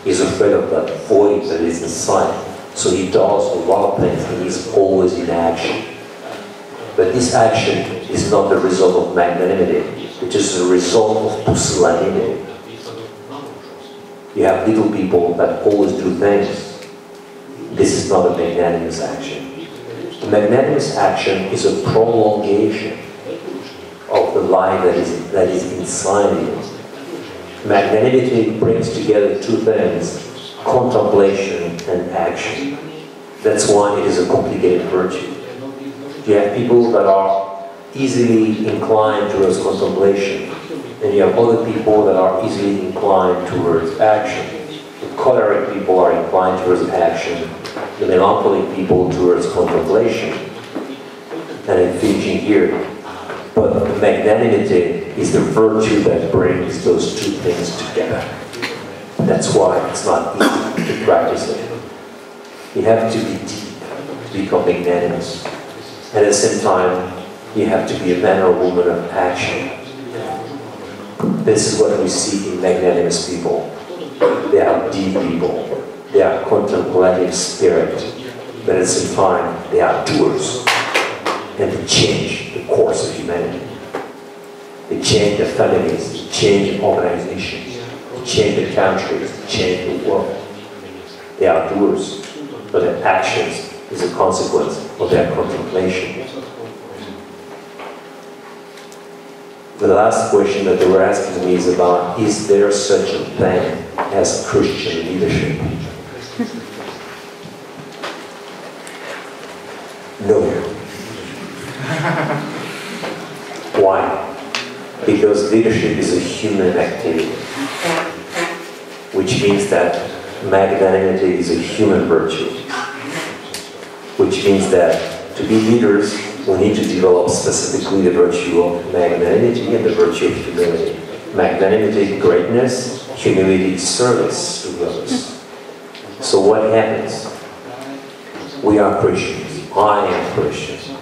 He is afraid of that void that is inside. So he does a lot of things, and he's always in action. But this action is not the result of magnanimity. It is the result of pusillanimity. You have little people that always do things. This is not a magnanimous action. A magnanimous action is a prolongation of the life that is inside you. Magnanimity brings together 2 things, contemplation and action. That's why it is a complicated virtue. You have people that are easily inclined towards contemplation, and you have other people that are easily inclined towards action. The choleric people are inclined towards action, the melancholic people towards contemplation. And I'm finishing here. But the magnanimity is the virtue that brings those 2 things together. That's why it's not easy to practice it. You have to be deep to become magnanimous. And at the same time, you have to be a man or woman of action. This is what we see in magnanimous people. They are deep people. They are contemplative spirit. But at the same time, they are doers. And they change the course of humanity. They change the families, they change the organizations, they change the countries, they change the world. They are doers, but their actions is a consequence of their contemplation. The last question that they were asking me is about, is there such a thing as Christian leadership? No. Why? Because leadership is a human activity, which means that magnanimity is a human virtue, which means that to be leaders, we need to develop specifically the virtue of magnanimity and the virtue of humility. Magnanimity, greatness; humility, service to others. So what happens? We are Christians. I am Christian.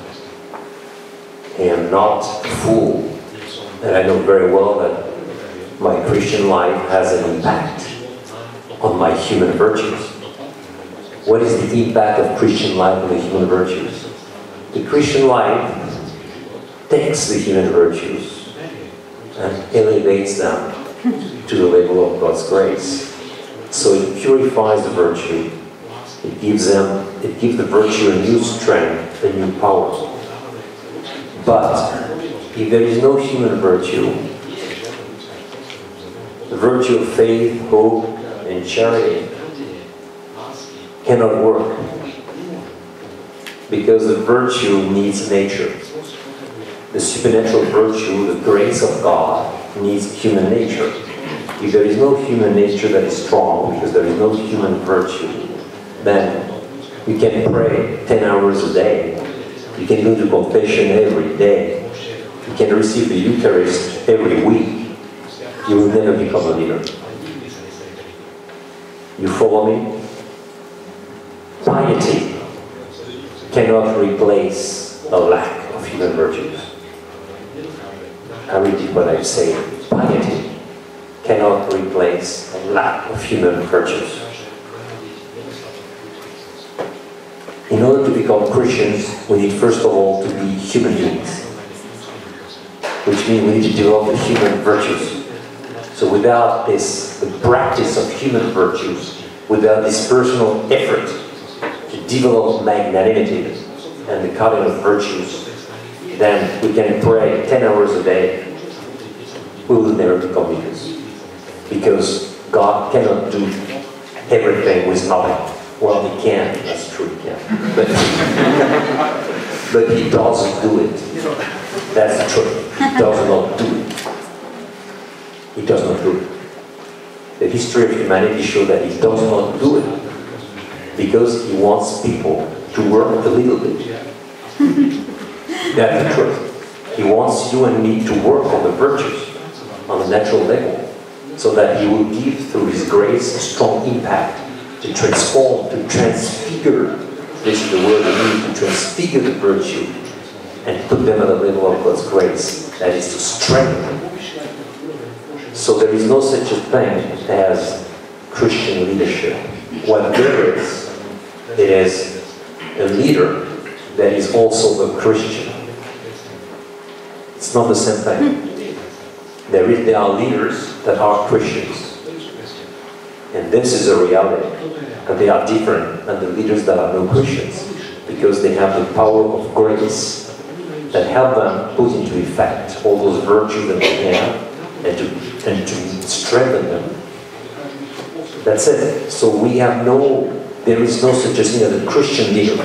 I am not a fool. And I know very well that my Christian life has an impact on my human virtues. What is the impact of Christian life on the human virtues? The Christian life takes the human virtues and elevates them to the level of God's grace. So it purifies the virtue. It gives the virtue a new strength, a new power. But if there is no human virtue, the virtue of faith, hope, and charity cannot work. Because the virtue needs nature. The supernatural virtue, the grace of God, needs human nature. If there is no human nature that is strong, because there is no human virtue, then you can pray 10 hours a day. You can go to confession every day. You can receive the Eucharist every week. You will never become a leader. You follow me? Piety cannot replace a lack of human virtues. I repeat what I'm saying. Piety cannot replace a lack of human virtues. In order to become Christians, we need first of all to be human beings, which means we need to develop the human virtues. So without this, the practice of human virtues, without this personal effort to develop magnanimity and the cardinal virtues, then we can pray 10 hours a day. We will never become leaders. Because God cannot do everything with nothing. Well, He can, that's true, He can. But He doesn't do it. That's the truth. He does not do it. He does not do it. The history of humanity shows that He does not do it because He wants people to work a little bit. That's the truth. He wants you and me to work on the virtues, on the natural level, so that He will give through His grace a strong impact to transform, to transfigure, this is the word we need, to transfigure the virtue and put them at the level of God's grace, that is to strengthen them. So there is no such a thing as Christian leadership. What there is, it is a leader that is also a Christian. It's not the same thing. There are leaders that are Christians. And this is a reality. And they are different than the leaders that are no Christians. Because they have the power of grace that help them put into effect all those virtues that they have and to strengthen them. That's it. So there is no such a thing as a Christian leader.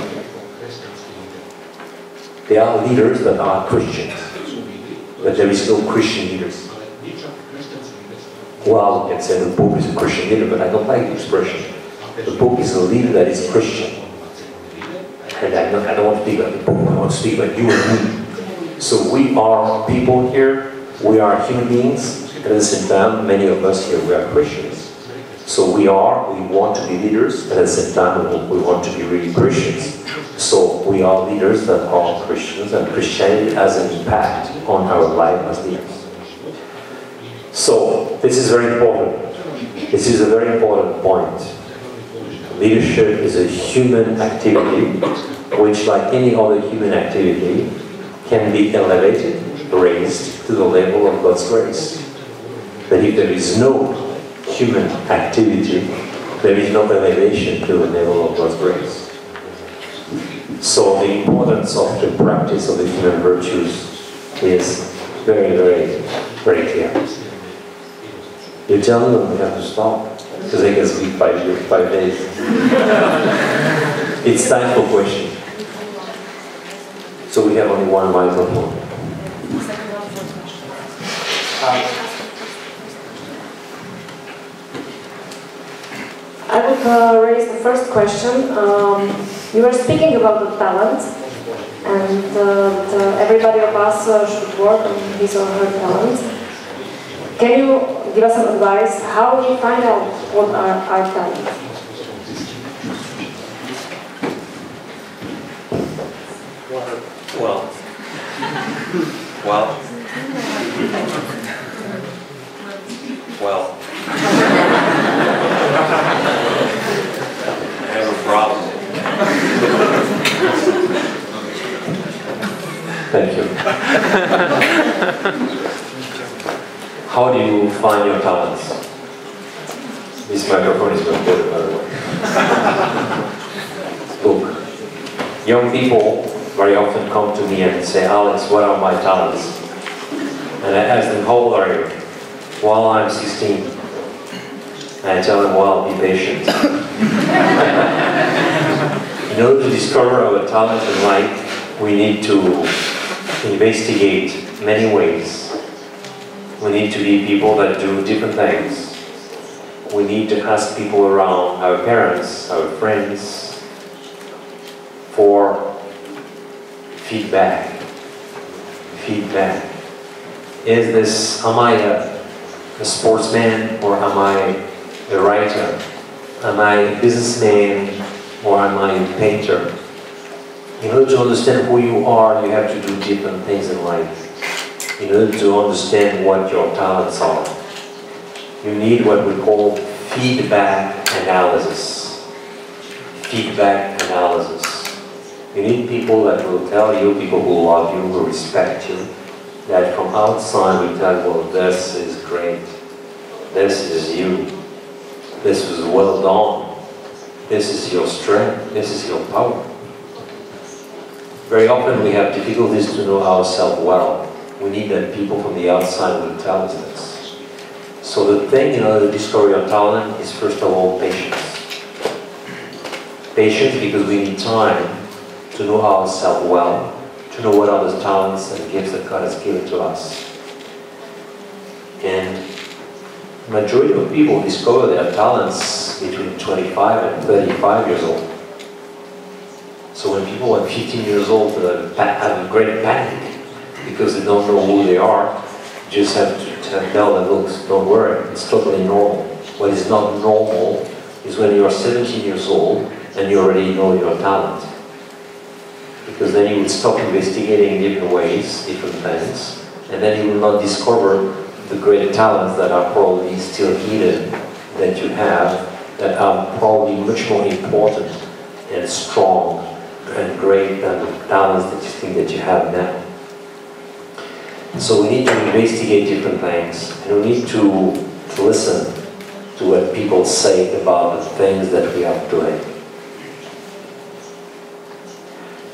There are leaders that are Christians. But there is no Christian leaders. Well, we can say the Pope is a Christian leader, but I don't like the expression. The Pope is a leader that is Christian. And I don't want to speak about the Pope, I want to speak about you and me. So we are people here, we are human beings, and at the same time, many of us here, we are Christians. So we want to be leaders, and at the same time, we want to be really Christians. So we are leaders that are Christians, and Christianity has an impact on our life as leaders. So, this is very important. This is a very important point. Leadership is a human activity, which, like any other human activity, can be elevated, raised to the level of God's grace. But if there is no human activity, there is no elevation to the level of God's grace. So the importance of the practice of the human virtues is very, very, very clear. You tell them we have to stop, because they can speak 5 days. It's time for questions. So we have only one microphone. I would raise the first question. You were speaking about the talent, and that everybody of us should work on his or her talent. Can you give us some advice how we find out what are our talents? Well, I have a problem. Thank you. How do you find your talents? This microphone is recorded, by the way. Look, young people very often come to me and say, Alex, what are my talents? And I ask them, how old are you? Well, I'm 16. And I tell them, well, be patient. In order to discover our talents in life, we need to investigate many ways. We need to be people that do different things. We need to ask people around, our parents, our friends, for feedback. Am I a sportsman, or am I a writer? Am I a businessman, or am I a painter? In order to understand who you are, you have to do different things in life. In order to understand what your talents are. You need what we call feedback analysis. Feedback analysis. You need people that will tell you, people who love you, who respect you, that from outside will tell you, well, this is great. This is you. This is well done. This is your strength. This is your power. Very often we have difficulties to know ourselves well. We need that people from the outside will tell us this. So the thing in order to discover your talent is first of all patience. Patience because we need time to know ourselves well, to know what are the talents and gifts that God has given to us. And the majority of people discover their talents between 25 and 35 years old. So when people are 15 years old have a great panic because they don't know who they are, you just have to tell them, look, don't worry, it's totally normal. What is not normal is when you are 17 years old and you already know your talent. Because then you will stop investigating in different ways, different things, and then you will not discover the great talents that are probably still hidden that you have, that are probably much more important and strong and great than the talents that you think that you have now. So we need to investigate different things, and we need to listen to what people say about the things that we are doing.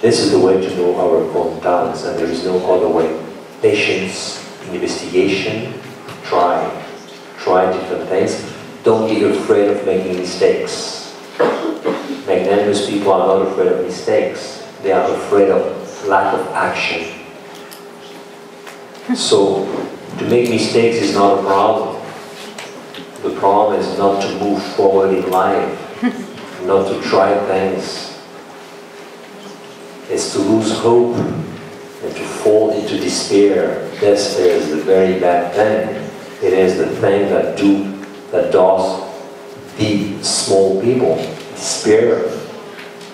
This is the way to know our own talents, and there is no other way. Patience, investigation, try different things. Don't be afraid of making mistakes. Magnanimous people are not afraid of mistakes. They are afraid of lack of action. So, to make mistakes is not a problem. The problem is not to move forward in life, not to try things. It's to lose hope and to fall into despair. This is the very bad thing. It is the thing that does the small people. Despair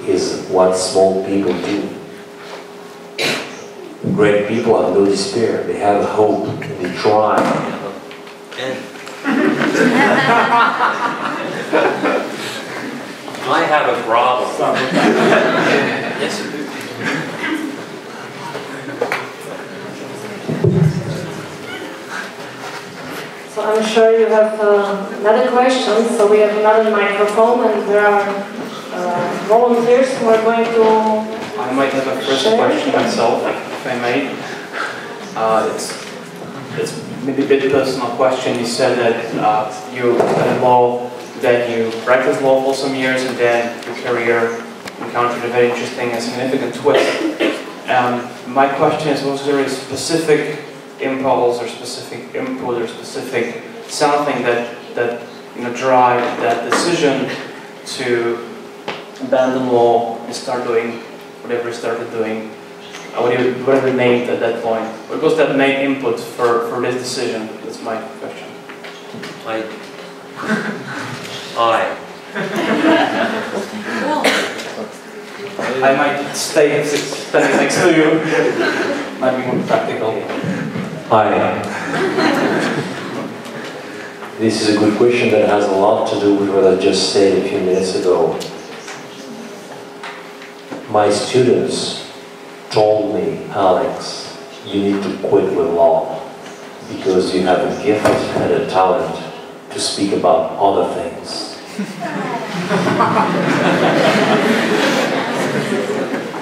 is what small people do. Great people have no despair. They have hope and they try. I have a problem. Yes. So I'm sure you have another question, so we have another microphone and there are volunteers who are going to I might have a first question myself, if I may. It's maybe a bit personal question. You said that you studied law, then you practiced law for some years, and then your career encountered a very interesting and significant twist. My question is, was there a specific impulse or specific input or specific something that drive that decision to abandon law and start doing whatever you started doing, whatever you named at that point? What was that main input for this decision? That's my question. I might stay standing next to you. Might be more practical. This is a good question that has a lot to do with what I just said a few minutes ago. My students told me, Alex, you need to quit with law because you have a gift and a talent to speak about other things.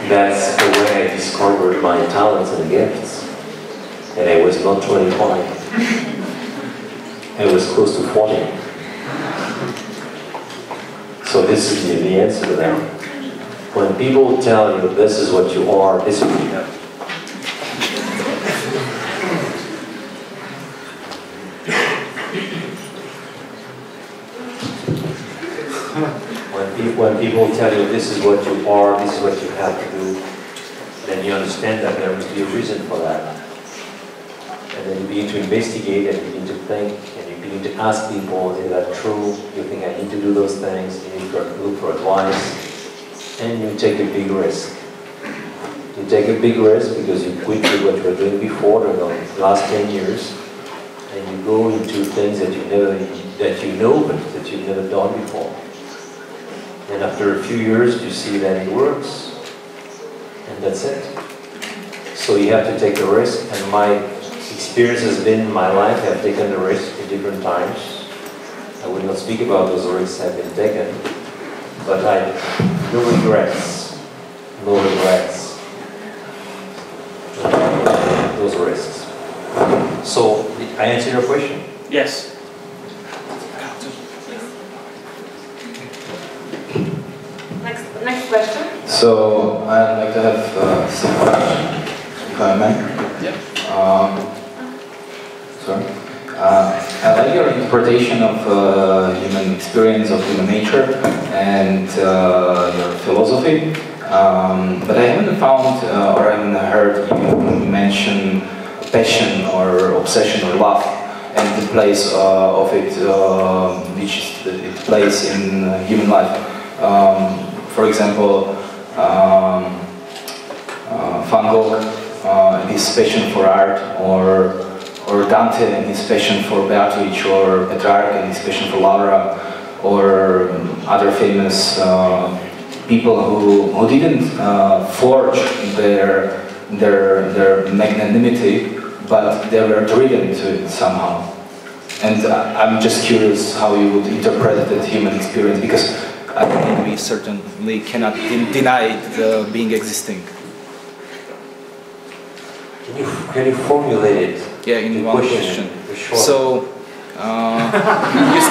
That's the way I discovered my talents and gifts. And I was not 25. I was close to 40. So this is the answer to them. When people tell you this is what you are, this is what you have. When people tell you this is what you are, this is what you have to do, then you understand that there must be a reason for that. And then you begin to investigate and begin to think, and you begin to ask people, is that true? You think I need to do those things? You need to look for advice. And you take a big risk. You take a big risk because you quit with what you were doing before, the last 10 years. and you go into things that you know but that you've never done before. And after a few years, you see that it works, and that's it. So you have to take the risk, and my experience has been in my life, I've taken the risk at different times. I will not speak about those risks that have been taken, but no regrets, no regrets, those risks. So, did I answer your question? Yes. Next question. So, I'd like to have some questions, if I may. Yeah. Sorry. I like your interpretation of human experience, of human nature, and your philosophy. But I haven't found or I haven't heard you mention passion or obsession or love and the place of it, which it plays in human life. For example, Van Gogh and his passion for art, or Dante and his passion for Beatrice, or Petrarch and his passion for Laura, or other famous people who didn't forge their magnanimity, but they were driven to it somehow. And I'm just curious how you would interpret that human experience, because I think we certainly cannot deny it being existing. Can you formulate it? Yeah, in one question. Sure. So, you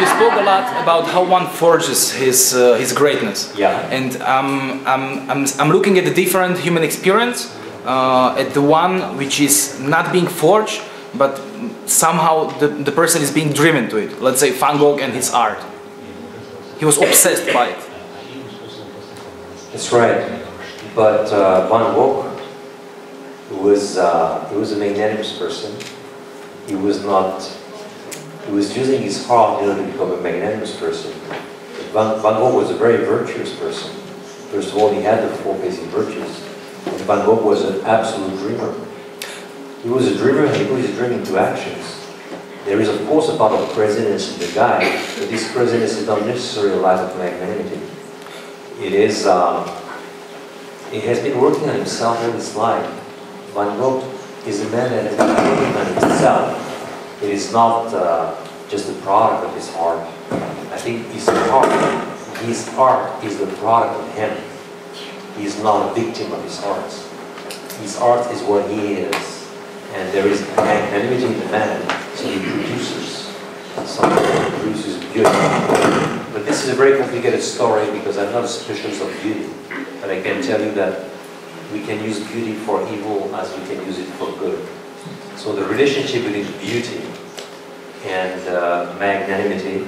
spoke a lot about how one forges his greatness. Yeah. And I'm looking at the different human experience, at the one which is not being forged, but somehow the person is being driven to it. Let's say Van Gogh and his art. He was obsessed by it. That's right. But Van Gogh was a magnanimous person. He was using his heart in order to become a magnanimous person. Van Gogh was a very virtuous person. First of all, he had the four basic virtues. And Van Gogh was an absolute dreamer. He was a dreamer, and he put his dream into actions. There is, of course, a part of craziness in the guy, but this craziness is not necessarily a lack of magnanimity. It is, he has been working on himself all his life. Van Gogh is a man that has been working on himself. It is not just the product of his art. I think his art is the product of him. He is not a victim of his art. His art is what he is. And there is magnanimity in the man, so he produces something, he produces beauty. But this is a very complicated story because I'm not a specialist of beauty. But I can tell you that we can use beauty for evil as we can use it for good. So the relationship between beauty and magnanimity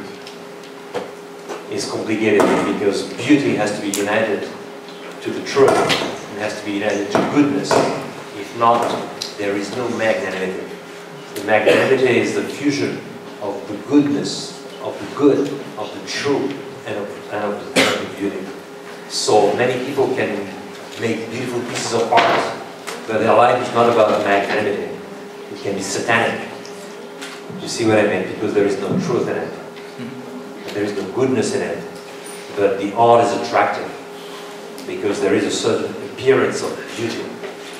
is complicated because beauty has to be united to the truth. It has to be united to goodness. If not, there is no magnanimity. The magnanimity is the fusion of the goodness, of the good, of the true, and of the beauty. So many people can make beautiful pieces of art, but their life is not about magnanimity. It can be satanic. You see what I mean? Because there is no truth in it. And there is no goodness in it. But the art is attractive because there is a certain appearance of beauty.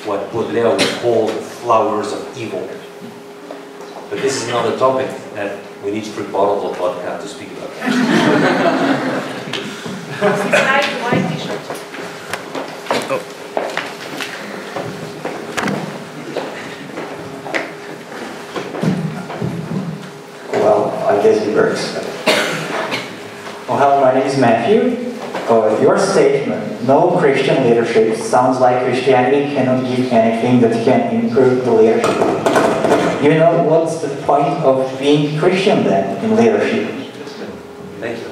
What Baudelaire would call the flowers of evil. But this is another topic that we need 3 bottles of vodka to speak about. White t-shirt. Well, I guess it works. Well, hello, my name is Matthew. Your statement, no Christian leadership, sounds like Christianity cannot give anything that can improve the leadership. You know, what's the point of being Christian then in leadership? Thank you.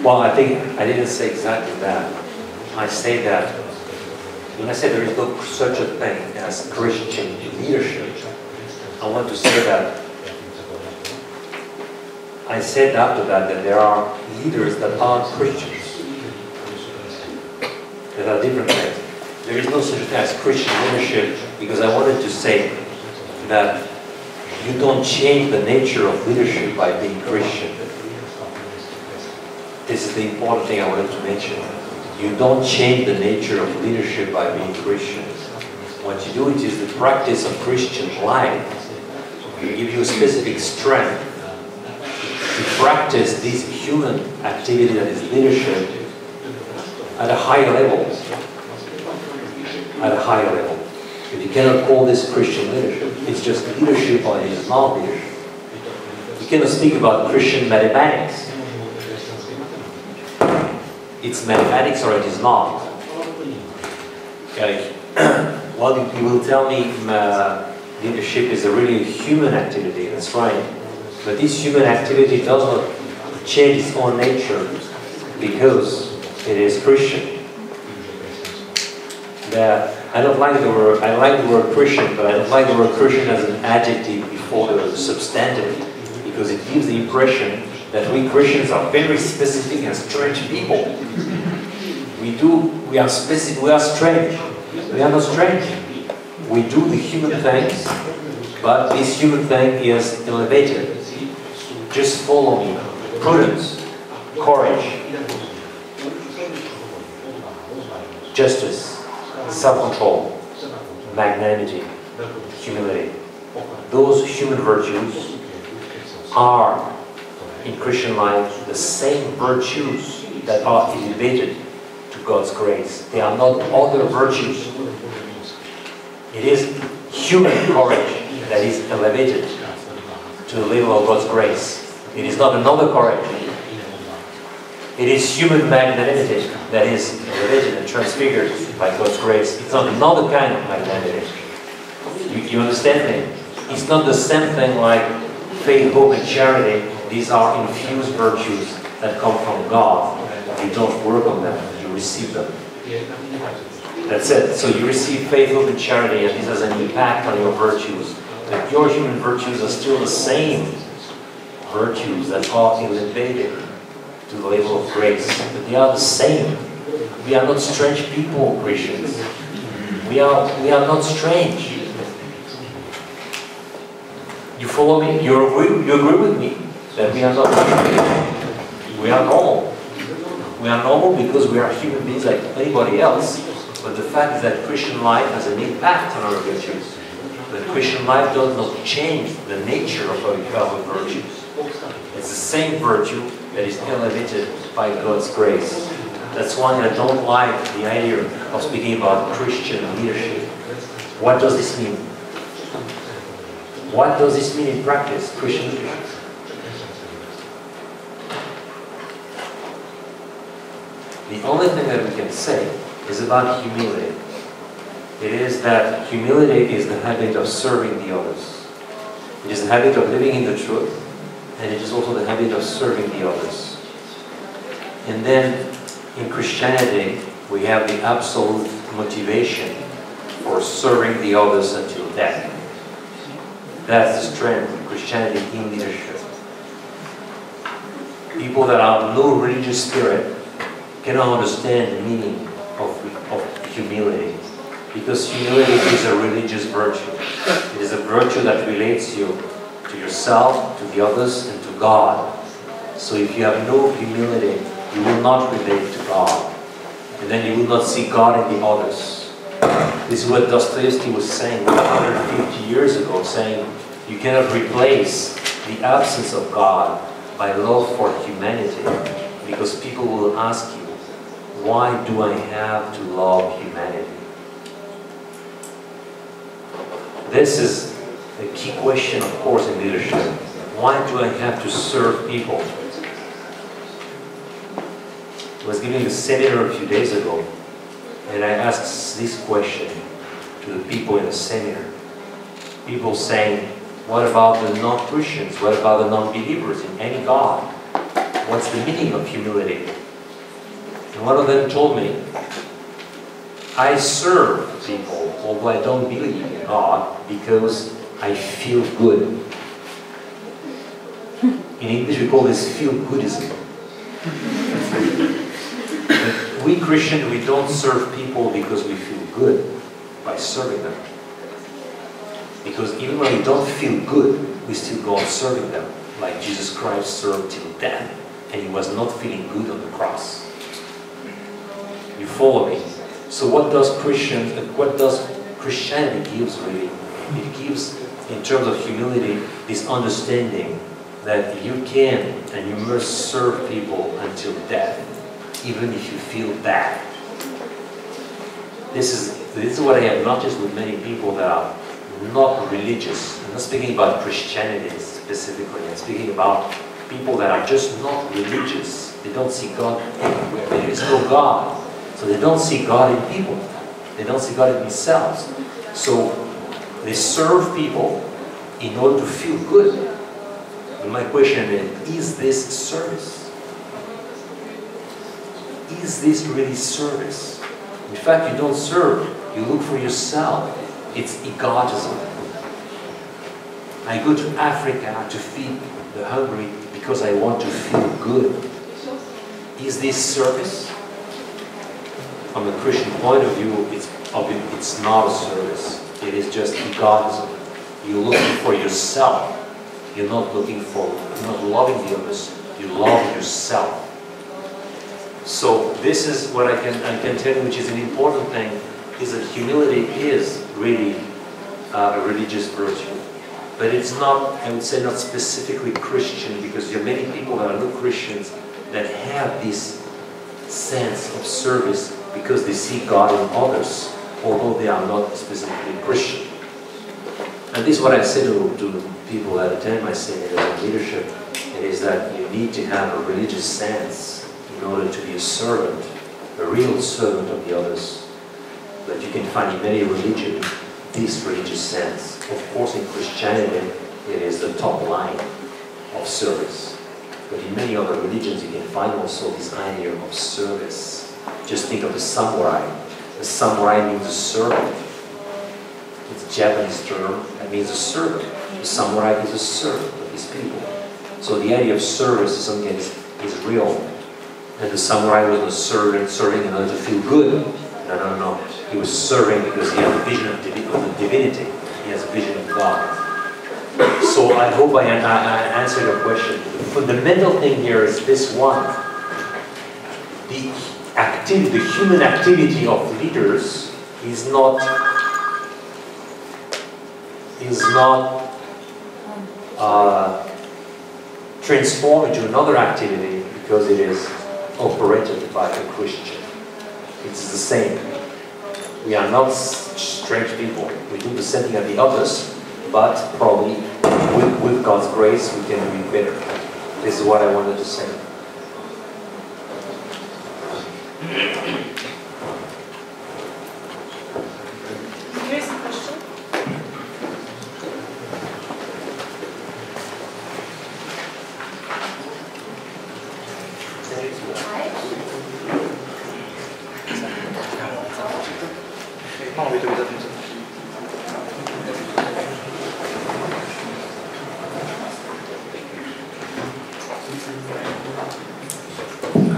Well, I think I didn't say exactly that. I say that when I say there is no such a thing as Christian leadership, I want to say that I said after that there are leaders that aren't Christians. There are different things. There is no such thing as Christian leadership because I wanted to say that You don't change the nature of leadership by being Christian. This is the important thing I wanted to mention. You don't change the nature of leadership by being Christian. What you do is the practice of Christian life. We give you a specific strength to practice this human activity that is leadership at a higher level. At a higher level. But you cannot call this Christian leadership. It's just leadership or it is not leadership. You cannot speak about Christian mathematics. It's mathematics or it is not. Okay. Well, you will tell me leadership is a really human activity. That's right. But this human activity does not change its own nature because it is Christian. I don't like the word. I like the word Christian, but I don't like the word Christian as an adjective before the substantive, because it gives the impression that we Christians are very specific and strange people. We are specific. We are strange. We are not strange. We do the human things, but this human thing is elevated. Just follow me. Prudence, courage, justice, self-control, magnanimity, humility. Those human virtues are, in Christian life, the same virtues that are elevated to God's grace. They are not other virtues. It is human courage that is elevated to the level of God's grace. It is not another courage. It is human magnanimity that is elevated and transfigured by God's grace. It's not another kind of magnanimity. You understand me? It's not the same thing like faith, hope, and charity. These are infused virtues that come from God. You don't work on them, you receive them. That's it. So you receive faith, hope, and charity, and this has an impact on your virtues. But your human virtues are still the same virtues that are elevated to the level of grace. But they are the same. We are not strange people, Christians. We are not strange. You follow me? You agree with me that we are not strange. We are normal. We are normal because we are human beings like anybody else. But the fact is that Christian life has an impact on our virtues. But Christian life does not change the nature of our virtues. It's the same virtue that is elevated by God's grace. That's why I don't like the idea of speaking about Christian leadership. What does this mean? What does this mean in practice, Christian leadership? The only thing that we can say is about humility. It is that humility is the habit of serving the others. It is the habit of living in the truth, and it is also the habit of serving the others. And then, in Christianity, we have the absolute motivation for serving the others until death. That's the strength of Christianity in leadership. People that have no religious spirit cannot understand the meaning of humility. Because humility is a religious virtue. It is a virtue that relates you to yourself, to the others, and to God. So if you have no humility, you will not relate to God. And then you will not see God in the others. This is what Dostoevsky was saying 150 years ago, saying you cannot replace the absence of God by love for humanity. Because people will ask you, why do I have to love humanity? This is the key question, of course, in leadership. Why do I have to serve people? I was giving a seminar a few days ago, and I asked this question to the people in the seminar. People saying, what about the non-Christians? What about the non-believers in any God? What's the meaning of humility? And one of them told me, I serve people, although I don't believe in God, because I feel good. In English we call this feel-goodism. But we Christians, we don't serve people because we feel good by serving them. Because even when we don't feel good, we still go on serving them. Like Jesus Christ served till death, and he was not feeling good on the cross. You follow me? So what does Christianity gives really? It gives, in terms of humility, this understanding that you can and you must serve people until death, even if you feel bad. This is what I have noticed with many people that are not religious. I'm not speaking about Christianity specifically. I'm speaking about people that are just not religious. They don't see God everywhere. There is no God. So they don't see God in people. They don't see God in themselves. So they serve people in order to feel good. And my question is this service? Is this really service? In fact, you don't serve. You look for yourself. It's egotism. I go to Africa to feed the hungry because I want to feel good. Is this service? From a Christian point of view, it's not a service. It is just egotism. You're looking for yourself. You're not loving the others. You love yourself. So this is what I can tell you, which is an important thing, is that humility is really a religious virtue. But it's not, I would say, not specifically Christian, because there are many people that are not Christians that have this sense of service because they see God in others, although they are not specifically Christian. And this is what I say to people that attend my seminars on leadership. It is that you need to have a religious sense in order to be a servant, a real servant of the others. But you can find in many religions this religious sense. Of course, in Christianity, it is the top line of service. But in many other religions, you can find also this idea of service. Just think of the samurai. The samurai means a servant. It's a Japanese term that means a servant. The samurai is a servant of his people. So the idea of service is something that is real. And the samurai was a servant serving in order to feel good. No. He was serving because he had a vision of the divinity. He has a vision of God. So I hope I answered your question. The fundamental thing here is this one. The human activity of leaders is not transformed into another activity because it is operated by a Christian. It's the same. We are not strange people. We do the same thing as the others, but probably with God's grace we can do it better. This is what I wanted to say. Here's a question.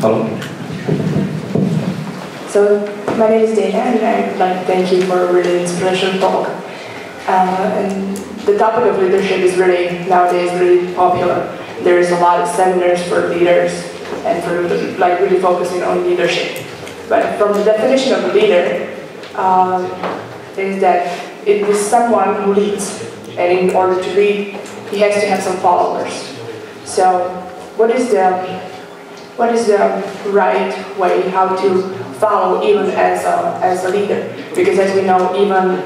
Hello. So my name is Dana, and I'd like to thank you for a really inspirational talk. And the topic of leadership is really nowadays really popular. There is a lot of seminars for leaders and for really focusing on leadership. But from the definition of a leader, is that it is someone who leads, and in order to lead, he has to have some followers. So what is the right way how to follow even as a leader? Because as we know, even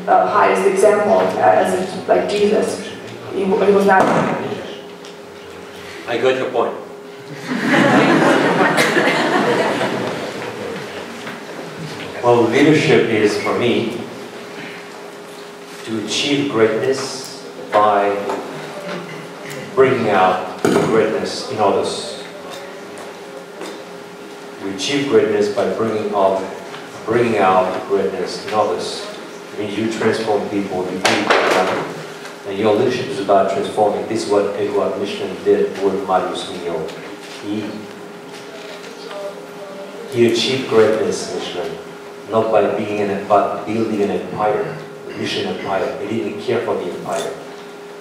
highest example as like Jesus, he was not. I got your point. Well, leadership is, for me, to achieve greatness by bringing out greatness in others. We achieve greatness by bringing out greatness in others. I mean, you transform people, you do it. And your leadership is about transforming. This is what Edward Michelin did with Marius Mignon. He achieved greatness, Michelin, not by building an empire. mission empire. He didn't care for the empire,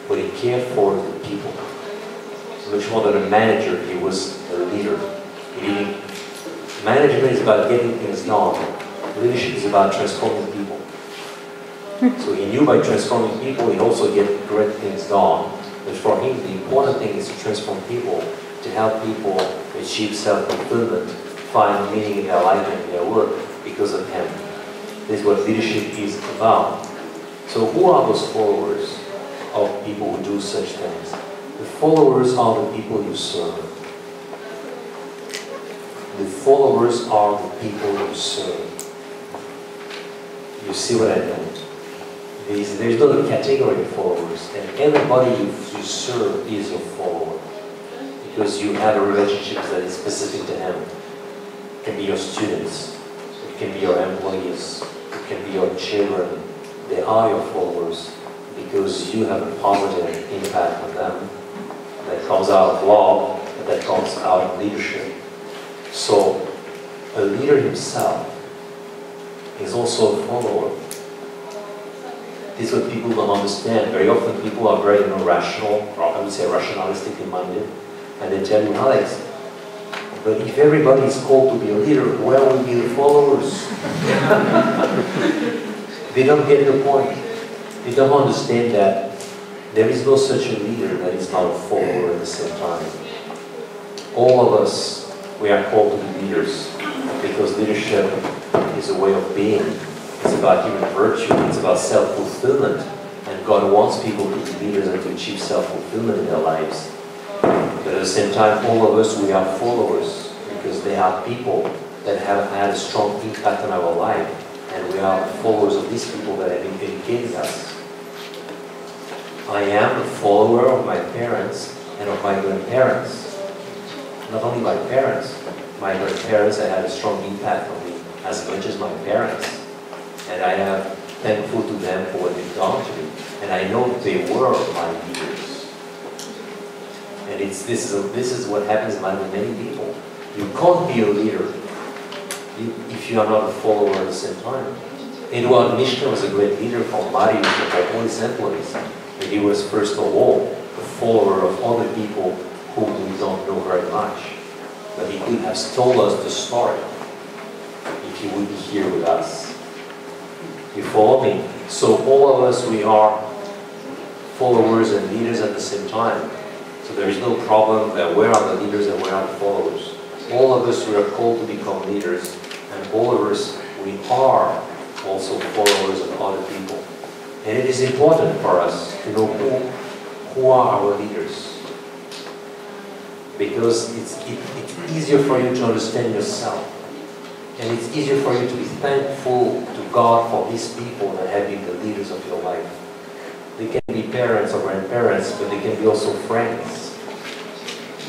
but he cared for the people. Much more than a manager, he was a leader. Management is about getting things done. Leadership is about transforming people. So he knew by transforming people, he'd also get great things done. But for him, the important thing is to transform people, to help people achieve self-fulfillment, find meaning in their life and in their work because of him. This is what leadership is about. So who are those followers of people who do such things? The followers are the people you serve. The followers are the people you serve. You see what I mean? There's not a category of followers, and everybody you serve is your follower. Because you have a relationship that is specific to him. It can be your students, it can be your employees, it can be your children. They are your followers because you have a positive impact on them that comes out of love, and that comes out of leadership. So, a leader himself is also a follower. This is what people don't understand. Very often people are very rational, or I would say rationalistically minded, and they tell you, Alex, but if everybody is called to be a leader, where will be the followers? They don't get the point. They don't understand that there is no such a leader that is not a follower at the same time. All of us, we are called to be leaders because leadership is a way of being. It's about human virtue. It's about self-fulfillment. And God wants people to be leaders and to achieve self-fulfillment in their lives. But at the same time, all of us, we are followers because they are people that have had a strong impact on our life. And we are followers of these people that have educated us. I am a follower of my parents and of my grandparents. Not only my parents, my grandparents have had a strong impact on me as much as my parents. And I am thankful to them for what they've done to me. And I know they were my leaders. And this is what happens among many people. You can't be a leader if you are not a follower at the same time. Eduard Mischner was a great leader for Marius and for all his employees. But he was first of all a follower of other people whom we don't know very much. But he could have told us the story if he would be here with us. You follow me? So all of us, we are followers and leaders at the same time. So there is no problem that where are the leaders and where are the followers. All of us, we are called to become leaders. And all of us, we are also followers of other people. And it is important for us to know who are our leaders. Because it's easier for you to understand yourself. And it's easier for you to be thankful to God for these people that have been the leaders of your life. They can be parents or grandparents, but they can be also friends.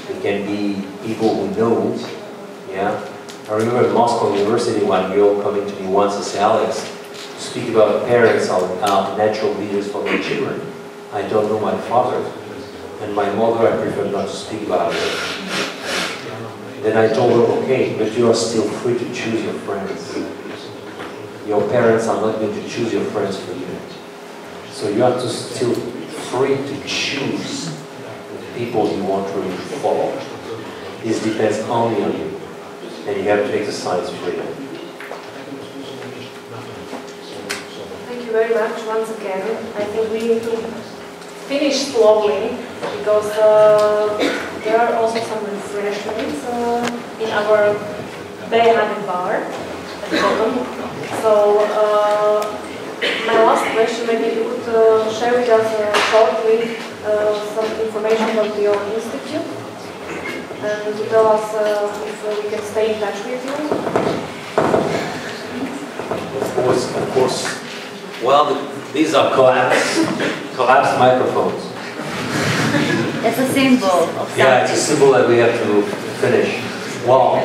They can be people who know. Yeah? I remember at Moscow University, one girl coming to me once and said, Alex, to speak about parents are natural leaders for their children. I don't know my father. And my mother, I prefer not to speak about her. Then I told her, okay, but you are still free to choose your friends. Your parents are not going to choose your friends for you. So you are still free to choose the people you want to really follow. This depends only on you. And you have to exercise freedom. Thank you very much once again. I think we need to finish slowly because there are also some refreshments in our Bayhane bar at the bottom. So my last question, maybe you could share with us shortly some information about your institute and to tell us if we can stay in touch with you. Of course. Well, these are collapsed microphones. It's a symbol of something. Yeah, it's a symbol that we have to finish. Well,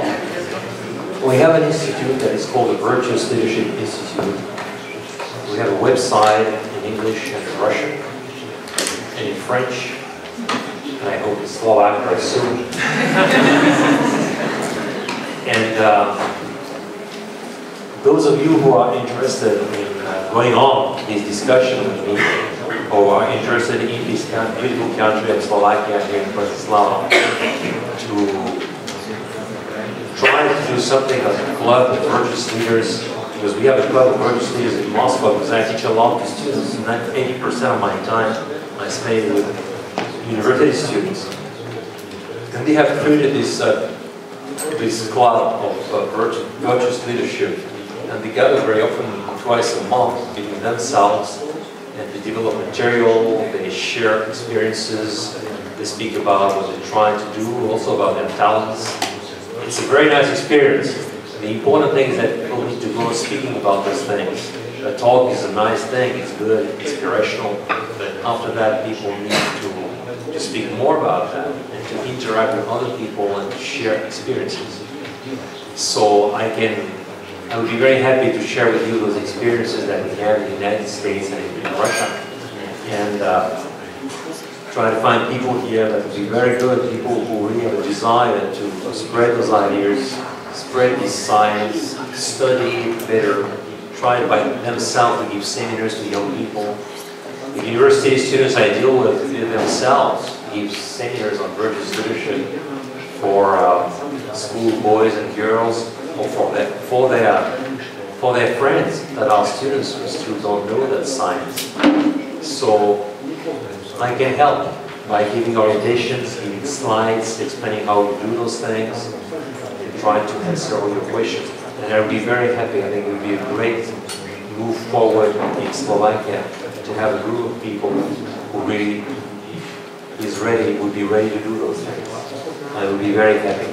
we have an institute that is called the Virtuous Leadership Institute. We have a website in English and in Russian, and in French, and I hope in Slovak very soon. And those of you who are interested in going on this discussion with me, who are interested in this beautiful country of Slovakia here in Bratislava, to try to do something as a club of virtuous leaders, because we have a club of virtuous leaders in Moscow, because I teach a lot of students, and 80% of my time I spend with university students. And they have created this club of virtuous leadership, and they gather very often twice a month between themselves, and they develop material, they share experiences, they speak about what they're trying to do, also about their talents. It's a very nice experience. The important thing is that people need to go speaking about those things. A talk is a nice thing, it's good, it's inspirational, but after that people need to speak more about that and to interact with other people and share experiences. So I would be very happy to share with you those experiences that we have in the United States and in Russia, and try to find people here that would be very good, people who really have a desire to spread those ideas, spread this science, study better, try by themselves to give seminars to young people. The university students I deal with themselves give seminars on virtuous leadership for school boys and girls, or for their friends that are students who don't know that science. So I can help by giving orientations, giving slides, explaining how to do those things, and trying to answer all your questions. And I would be very happy. I think it would be a great move forward in Slovakia to have a group of people who really would be ready to do those things. I would be very happy.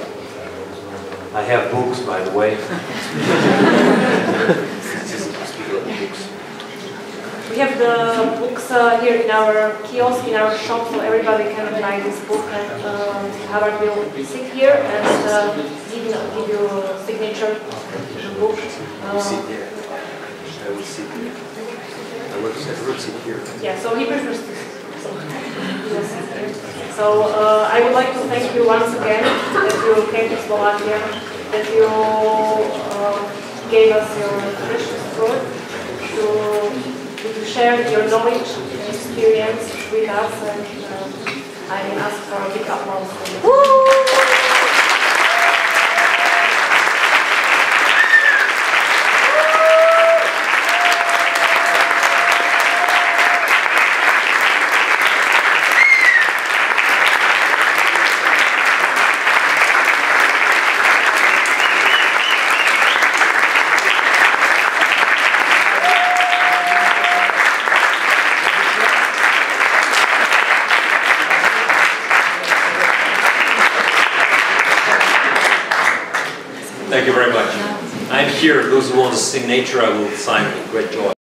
I have books, by the way. We have the books here in our kiosk, in our shop, so everybody can buy this book, and Havard will sit here and give you a signature to the book. Sit there. I will sit there. I will sit here. Yeah, so he prefers to sit. So I would like to thank you once again that you came to Slovakia, that you gave us your precious word, to share your knowledge and experience with us, and I ask for a big applause for you. Thank you very much. I'm here. Those who want a signature, I will sign with great joy.